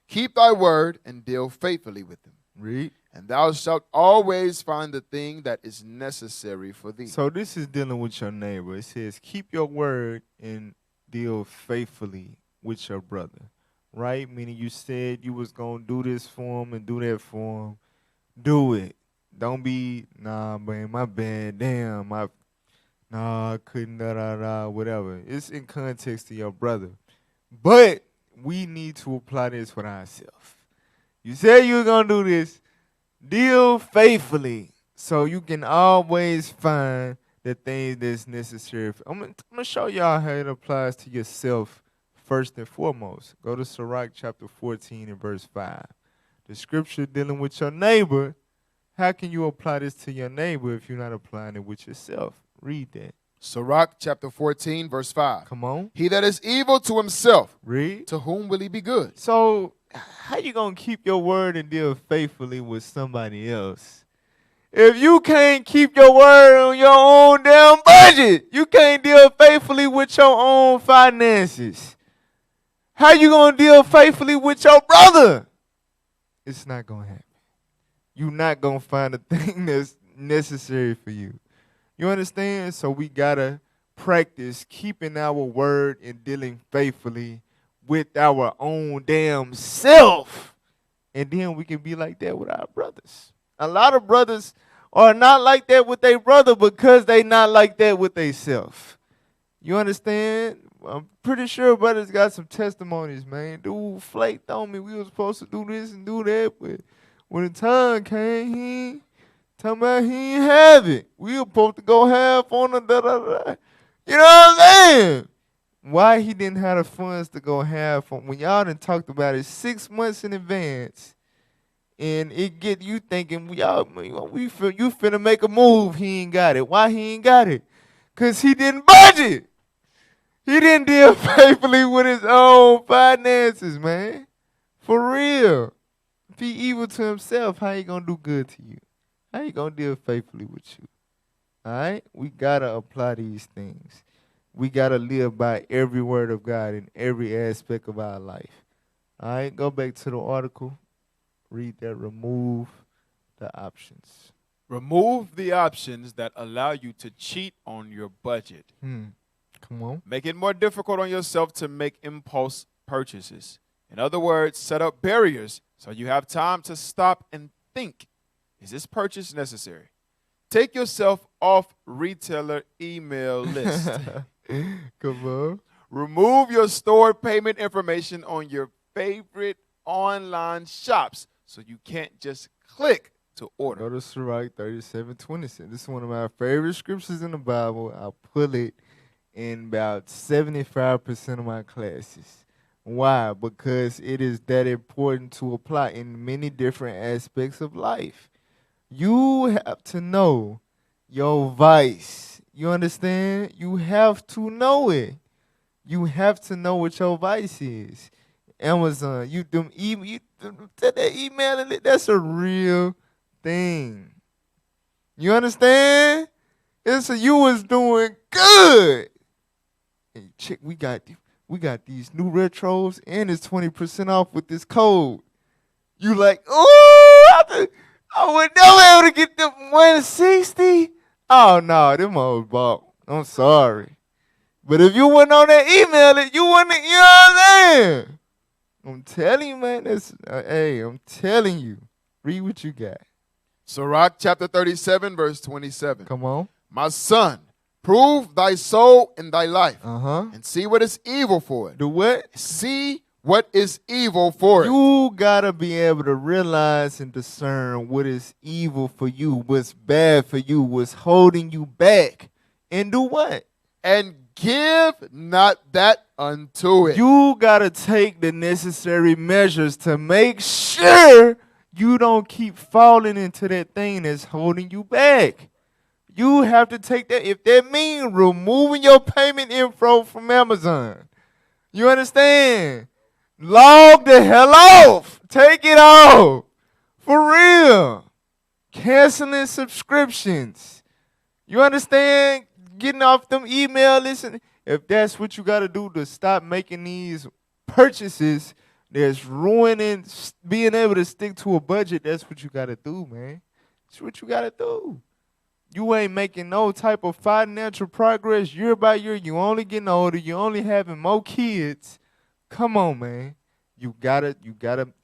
Keep thy word and deal faithfully with them. Read. And thou shalt always find the thing that is necessary for thee. So this is dealing with your neighbor. It says, keep your word and deal faithfully with your brother. Right? Meaning you said you was going to do this for him and do that for him. Do it. Don't be, nah, man, my bad. Damn, I couldn't, whatever. It's in context to your brother. But we need to apply this with ourselves. You said you were going to do this. Deal faithfully so you can always find the things that's necessary. I'm going to show y'all how it applies to yourself first and foremost. Go to Sirach chapter 14 and verse 5. The scripture dealing with your neighbor. How can you apply this to your neighbor if you're not applying it with yourself? Read that. Sirach chapter 14, verse 5. Come on. He that is evil to himself, Read. to whom will he be good? So how you going to keep your word and deal faithfully with somebody else? If you can't keep your word on your own damn budget, you can't deal faithfully with your own finances. How you going to deal faithfully with your brother? It's not going to happen. You're not going to find a thing that's necessary for you. You understand? So we got to practice keeping our word and dealing faithfully with our own damn self. And then we can be like that with our brothers. A lot of brothers are not like that with their brother because they not like that with they self. You understand? I'm pretty sure brothers got some testimonies, man. Dude flaked on me. We was supposed to do this and do that, but when the time came, he ain't talking about he ain't have it. We were supposed to go half on the da-da-da. You know what I'm saying? Why he didn't have the funds to go half on when y'all done talked about it 6 months in advance, and it get you thinking you finna make a move. He ain't got it. Why he ain't got it? Cause he didn't budget. He didn't deal faithfully with his own finances, man. For real. If he evil to himself, how he gonna do good to you? How he gonna deal faithfully with you? All right? We gotta apply these things. We gotta live by every word of God in every aspect of our life. All right? Go back to the article. Read that. Remove the options. Remove the options that allow you to cheat on your budget. Come on. Make it more difficult on yourself to make impulse purchases. In other words, set up barriers so you have time to stop and think, is this purchase necessary? Take yourself off retailer email list. Come on. Remove your stored payment information on your favorite online shops so you can't just click to order. Go to Sirach 37:26. This is one of my favorite scriptures in the Bible. I pull it in about 75% of my classes. Why? Because it is that important to apply in many different aspects of life. You have to know your vice. You understand? You have to know it. You have to know what your vice is. Amazon, that email, that's a real thing. You understand? You was doing good. Hey, chick, we got these new retros and it's 20% off with this code. You like, oh, I would never able to get them 160. Oh no, them old bought. I'm sorry. But if you went on that email, you wouldn't, you know what I'm saying? I'm telling you, man, I'm telling you. Read what you got. Sirach chapter 37, verse 27. Come on. My son, prove thy soul in thy life, Uh-huh. and see what is evil for it. Do what? See what is evil for it. You gotta be able to realize and discern what is evil for you, what's bad for you, what's holding you back. And do what? And give not that unto it. You gotta take the necessary measures to make sure you don't keep falling into that thing that's holding you back. You have to take that. If that means removing your payment info from Amazon, you understand? Log the hell off. Take it off. For real. Canceling subscriptions. You understand? Getting off them email lists. If that's what you got to do to stop making these purchases that's ruining being able to stick to a budget, that's what you got to do, man. That's what you got to do. You ain't making no type of financial progress year by year. You only getting older. You only having more kids. Come on, man. You gotta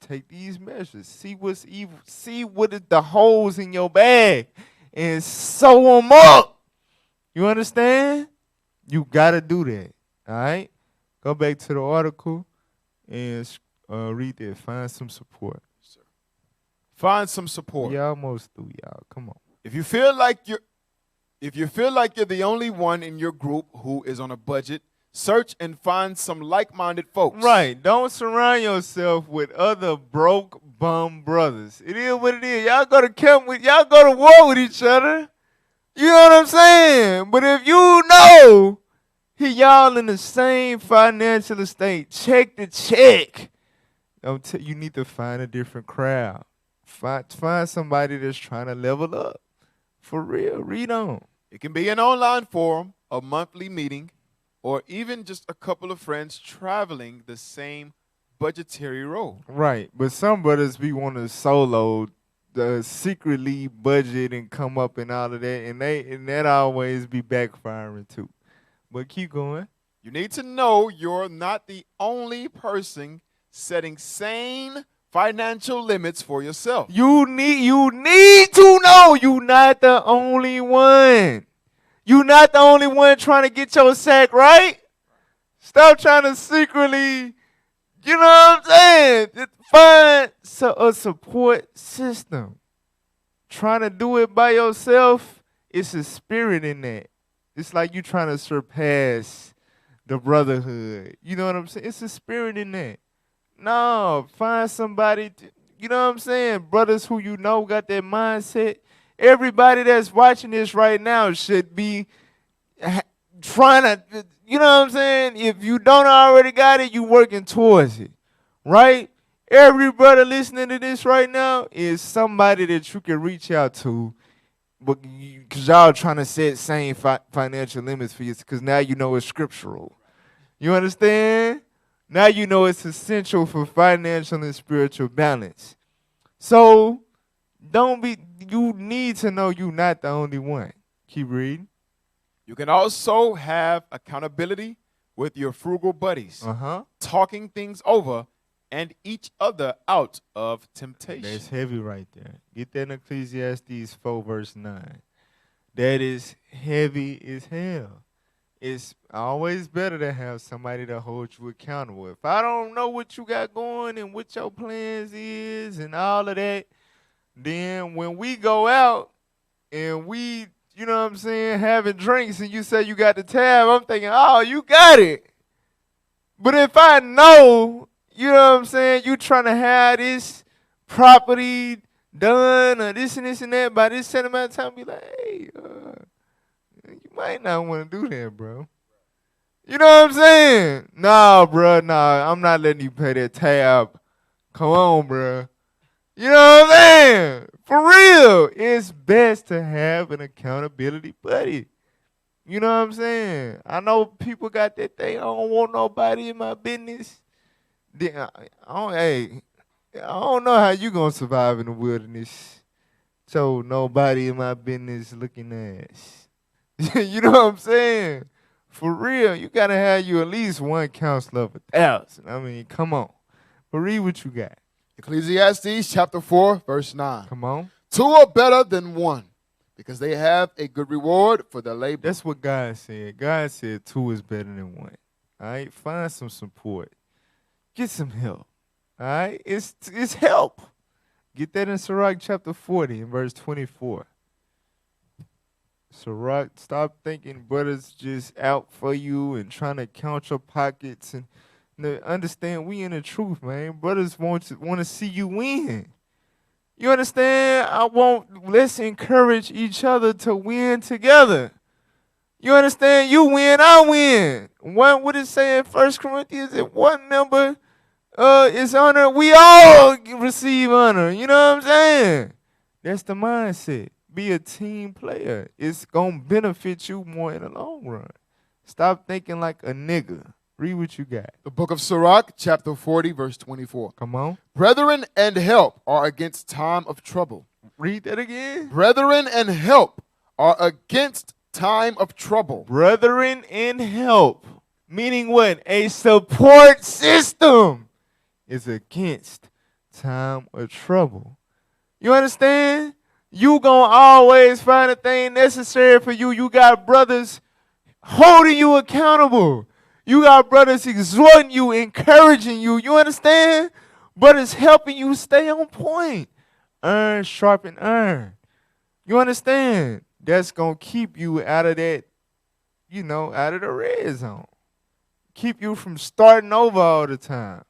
take these measures. See what's evil. See what is the holes in your bag and sew them up. You understand? You gotta do that. All right? Go back to the article and read it. Find some support. Find some support. We almost through, y'all. Come on. If you feel like you're the only one in your group who is on a budget, search and find some like-minded folks. Right. Don't surround yourself with other broke bum brothers. It is what it is. Y'all go to war with each other. You know what I'm saying? But if you know y'all in the same financial estate, check to check, you need to find a different crowd. Find somebody that's trying to level up. For real. Read on. It can be an online forum, a monthly meeting, or even just a couple of friends traveling the same budgetary road. Right. But some brothers be wanting to solo, secretly budget and come up and all of that, and that always be backfiring too. But keep going. You need to know you're not the only person setting sane financial limits for yourself. You need to know you're not the only one. You're not the only one trying to get your sack right. Stop trying to secretly, you know what I'm saying? Find a support system. Trying to do it by yourself, it's a spirit in that. It's like you trying to surpass the brotherhood. You know what I'm saying? It's a spirit in that. No, find somebody, you know what I'm saying? Brothers who you know got that mindset. Everybody that's watching this right now should be trying to, you know what I'm saying? If you don't already got it, you working towards it, right? Every brother listening to this right now is somebody that you can reach out to, but because y'all trying to set same financial limits for you, because now you know it's scriptural. You understand? Now you know it's essential for financial and spiritual balance. So you need to know you're not the only one. Keep reading. You can also have accountability with your frugal buddies, talking things over and each other out of temptation. That's heavy right there. Get that in Ecclesiastes 4 verse 9. That is heavy as hell. It's always better to have somebody to hold you accountable. If I don't know what you got going and what your plans is and all of that, then when we go out and we, you know what I'm saying, having drinks and you say you got the tab, I'm thinking, oh, you got it. But if I know, you know what I'm saying, you trying to have this property done or this and this and that by this certain amount of time, be like, hey, you might not want to do that, bro. You know what I'm saying? Nah, bro, nah, I'm not letting you pay that tab. Come on, bro. You know what I'm saying? For real, it's best to have an accountability buddy. You know what I'm saying? I know people got that thing. I don't want nobody in my business. I don't know how you gonna survive in the wilderness. So nobody in my business looking ass. You know what I'm saying? For real, you gotta have you at least one counselor of 1,000. I mean, come on. But read what you got. Ecclesiastes chapter 4, verse 9. Come on. 2 are better than one, because they have a good reward for their labor. That's what God said. God said 2 is better than 1. All right? Find some support. Get some help. All right? It's help. Get that in Sirach chapter 40 and verse 24. Sirach, stop thinking brothers just out for you and trying to count your pockets and understand we in the truth, man. Brothers want to see you win. You understand? Let's encourage each other to win together. You understand? You win, I win. What it say in 1 Corinthians? If one member is honor, we all receive honor. You know what I'm saying? That's the mindset. Be a team player. It's going to benefit you more in the long run. Stop thinking like a nigga. Read what you got. The book of Sirach, chapter 40, verse 24. Come on. Brethren and help are against time of trouble. Read that again. Brethren and help are against time of trouble. Brethren and help, meaning what? A support system is against time of trouble. You understand? You gonna always find a thing necessary for you. You got brothers holding you accountable. You got brothers exhorting you, encouraging you. You understand? Brothers helping you stay on point. Iron sharpen iron. You understand? That's going to keep you out of that, out of the red zone. Keep you from starting over all the time.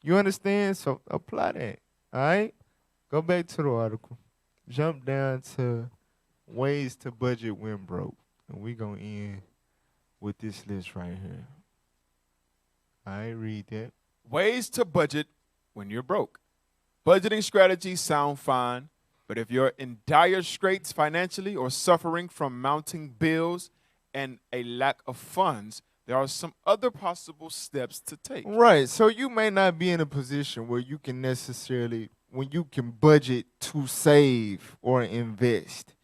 You understand? So apply that. All right? Go back to the article. Jump down to ways to budget when broke. And we're going to end with this list right here. I read that. Ways to budget when you're broke. Budgeting strategies sound fine, but if you're in dire straits financially or suffering from mounting bills and a lack of funds, there are some other possible steps to take. Right. So you may not be in a position where you can budget to save or invest.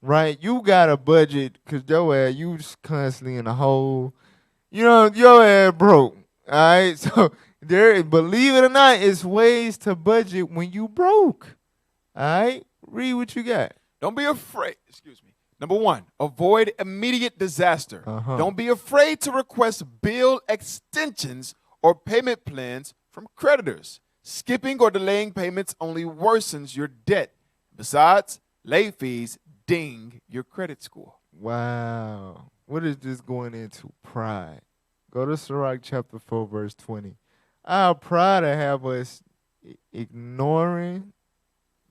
right? You got a budget because your ass, you just constantly in a hole. You know, your ass broke. All right, so there, believe it or not, it's ways to budget when you broke. All right, read what you got. Don't be afraid. Excuse me. Number 1, avoid immediate disaster. Uh-huh. Don't be afraid to request bill extensions or payment plans from creditors. Skipping or delaying payments only worsens your debt. Besides, late fees ding your credit score. Wow, what is this going into? Pride. Go to Sirach chapter 4, verse 20. Our pride to have us ignoring,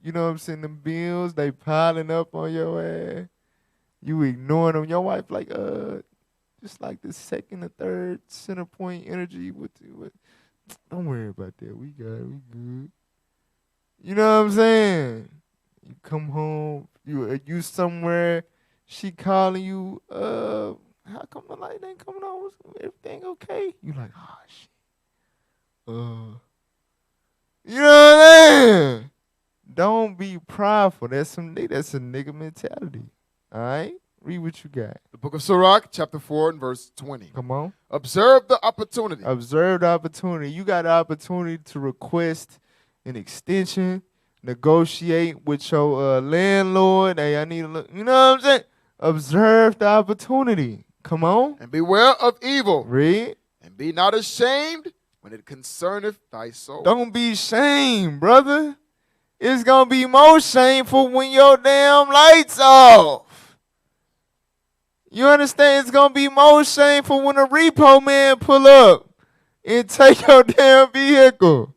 you know what I'm saying, the bills, they piling up on your ass. You ignoring them. Your wife like, just like the second or third center point energy with don't worry about that. We got it. We good. You know what I'm saying? You come home, you somewhere, she calling you, how come the light ain't coming on? Everything okay? You like, oh shit. You know what I'm saying? Don't be prideful. That's a nigga mentality. All right? Read what you got. The book of Sirach, chapter 4 and verse 20. Come on. Observe the opportunity. Observe the opportunity. You got the opportunity to request an extension, negotiate with your landlord. Hey, I need a look. You know what I'm saying? Observe the opportunity. Come on. And beware of evil. Read. And be not ashamed when it concerneth thy soul. Don't be ashamed, brother. It's going to be more shameful when your damn lights off. You understand? It's going to be more shameful when a repo man pull up and take your damn vehicle.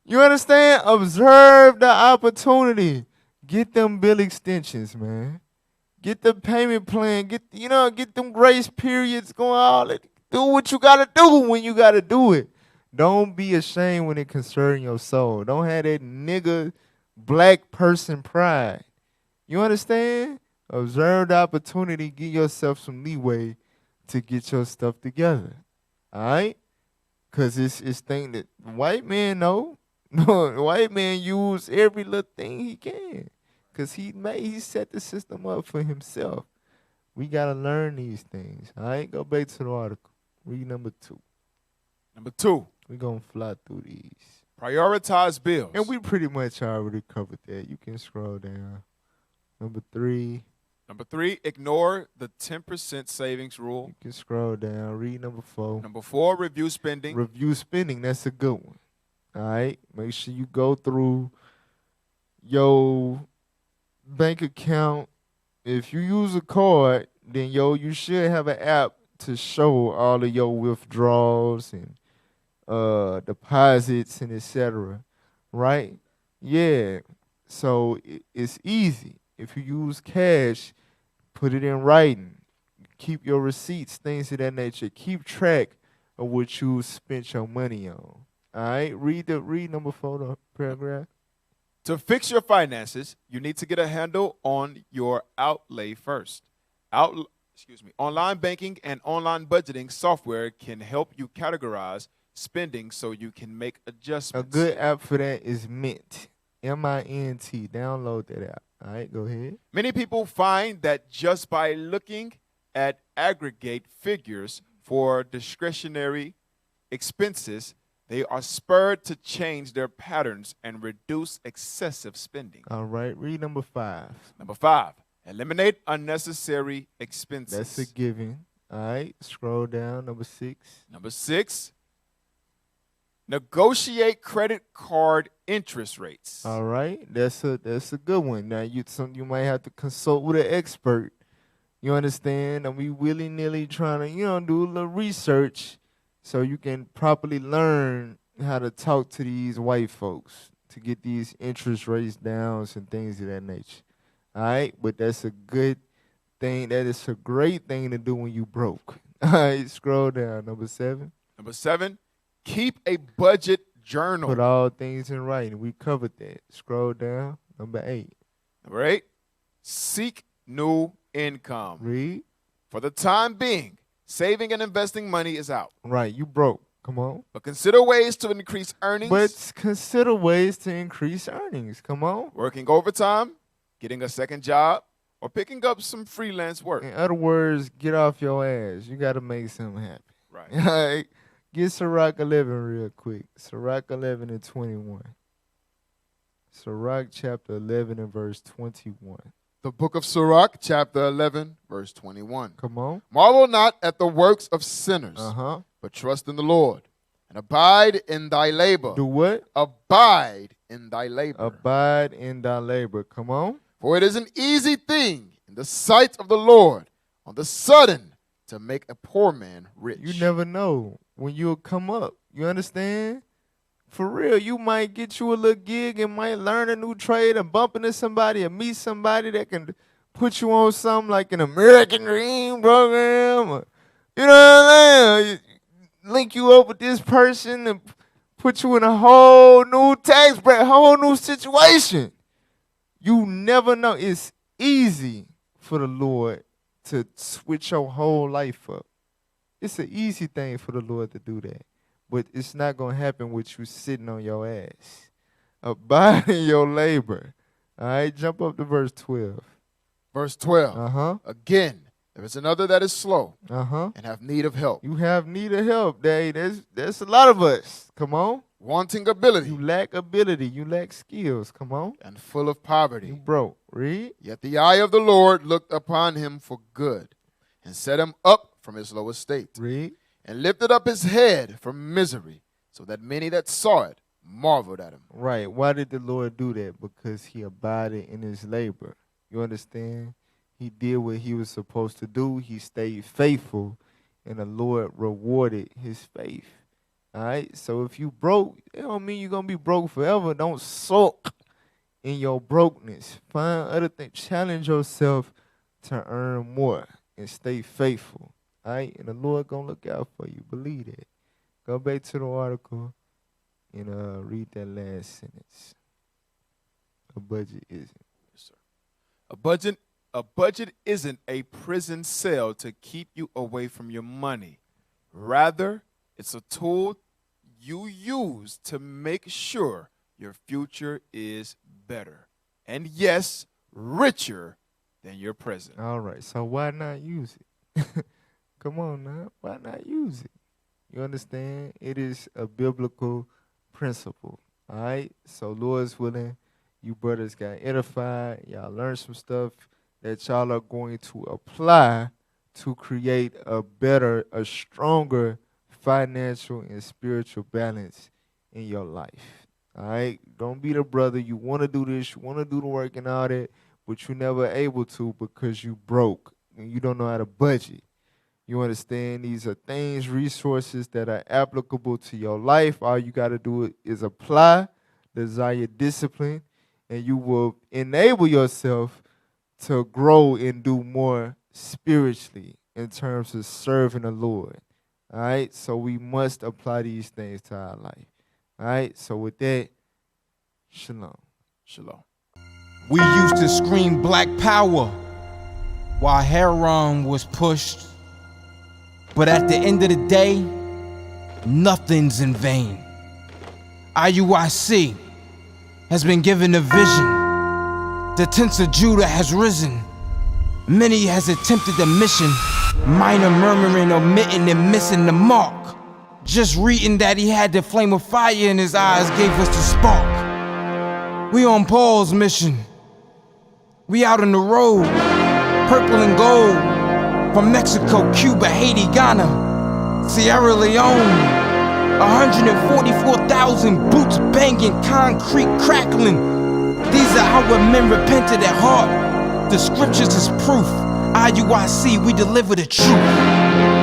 You understand? Observe the opportunity. Get them bill extensions, man. Get the payment plan. Get them grace periods going on. Do what you got to do when you got to do it. Don't be ashamed when it concerns your soul. Don't have that nigga black person pride. You understand? Observe the opportunity. Give yourself some leeway to get your stuff together. All right? Because it's thing that the white man know. No, the white man use every little thing he can. Because he set the system up for himself. We got to learn these things. All right? Go back to the article. Read number 2. Number 2. We're going to fly through these. Prioritize bills. And we pretty much already covered that. You can scroll down. Number 3. Number 3, ignore the 10% savings rule. You can scroll down. Read number 4. Number 4, review spending. Review spending. That's a good one. All right? Make sure you go through your bank account. If you use a card, then you should have an app to show all of your withdrawals and deposits and etc. Right? Yeah. So it's easy. If you use cash, put it in writing. Keep your receipts, things of that nature. Keep track of what you spent your money on. All right? Read number 4, the paragraph. To fix your finances, you need to get a handle on your outlay first. Online banking and online budgeting software can help you categorize spending so you can make adjustments. A good app for that is Mint. M-I-N-T. Download that app. All right, go ahead. Many people find that just by looking at aggregate figures for discretionary expenses, they are spurred to change their patterns and reduce excessive spending. All right, read number 5. Number 5, eliminate unnecessary expenses. That's a given. All right, scroll down. Number 6. Number 6, negotiate credit card interest rates. All right, that's a good one. Now you might have to consult with an expert. You understand? And we willy-nilly trying to do a little research so you can properly learn how to talk to these white folks to get these interest rates down and things of that nature. All right, but that's a good thing. That is a great thing to do when you broke. All right, scroll down. Number 7. Number 7, keep a budget journal. Put all things in writing. We covered that. Scroll down. Number 8. Number 8, seek new income. Read. For the time being, saving and investing money is out. Right, you broke. Come on. But consider ways to increase earnings. But consider ways to increase earnings. Come on. Working overtime, getting a second job, or picking up some freelance work. In other words, get off your ass. You got to make something happen. Right. All right. Get Sirach 11 real quick. Sirach 11 and 21. Sirach chapter 11 and verse 21. The book of Sirach, chapter 11, verse 21. Come on. Marvel not at the works of sinners, but trust in the Lord, and abide in thy labor. Do what? Abide in thy labor. Abide in thy labor. Come on. For it is an easy thing in the sight of the Lord on the sudden to make a poor man rich. You never know when you'll come up. You understand? For real, you might get you a little gig and might learn a new trade and bump into somebody or meet somebody that can put you on something like an American Dream program. Or, you know what I'm saying? Link you up with this person and put you in a whole new tax bracket, whole new situation. You never know. It's easy for the Lord to switch your whole life up. It's an easy thing for the Lord to do that. But it's not going to happen with you sitting on your ass. Abide in your labor. All right, jump up to verse 12. Verse 12. Again, there is another that is slow and have need of help. You have need of help, Dave. There's a lot of us. Come on. Wanting ability. You lack ability. You lack skills. Come on. And full of poverty. You broke. Read. Yet the eye of the Lord looked upon him for good and set him up from his low estate. Read. And lifted up his head from misery, so that many that saw it marveled at him. Right. Why did the Lord do that? Because he abided in his labor. You understand? He did what he was supposed to do. He stayed faithful, and the Lord rewarded his faith. All right? So if you broke, it don't mean you're going to be broke forever. Don't sulk in your brokenness. Find other things. Challenge yourself to earn more and stay faithful. All right, and the Lord gonna look out for you. Believe that. Go back to the article and read that last sentence. A budget isn't. Yes, sir. A budget isn't a prison cell to keep you away from your money. Rather, it's a tool you use to make sure your future is better. And yes, richer than your present. All right, so why not use it? Come on now. Why not use it? You understand? It is a biblical principle. All right? So, Lord's willing, you brothers got edified. Y'all learned some stuff that y'all are going to apply to create a better, a stronger financial and spiritual balance in your life. All right? Don't be the brother. You want to do this. You want to do the work and all that, but you're never able to because you broke and you don't know how to budget. You understand? These are things, resources that are applicable to your life. All you got to do is apply, desire discipline, and you will enable yourself to grow and do more spiritually in terms of serving the Lord. All right? So we must apply these things to our life. All right? So with that, shalom. Shalom. We used to scream black power while heroin was pushed. But at the end of the day, nothing's in vain. IUIC has been given a vision. The tents of Judah has risen. Many has attempted the mission. Minor murmuring, omitting, and missing the mark. Just reading that he had the flame of fire in his eyes gave us the spark. We on Paul's mission. We out on the road, purple and gold. From Mexico, Cuba, Haiti, Ghana, Sierra Leone, 144,000 boots banging, concrete crackling. These are our men repented at heart. The scriptures is proof. IUIC, we deliver the truth.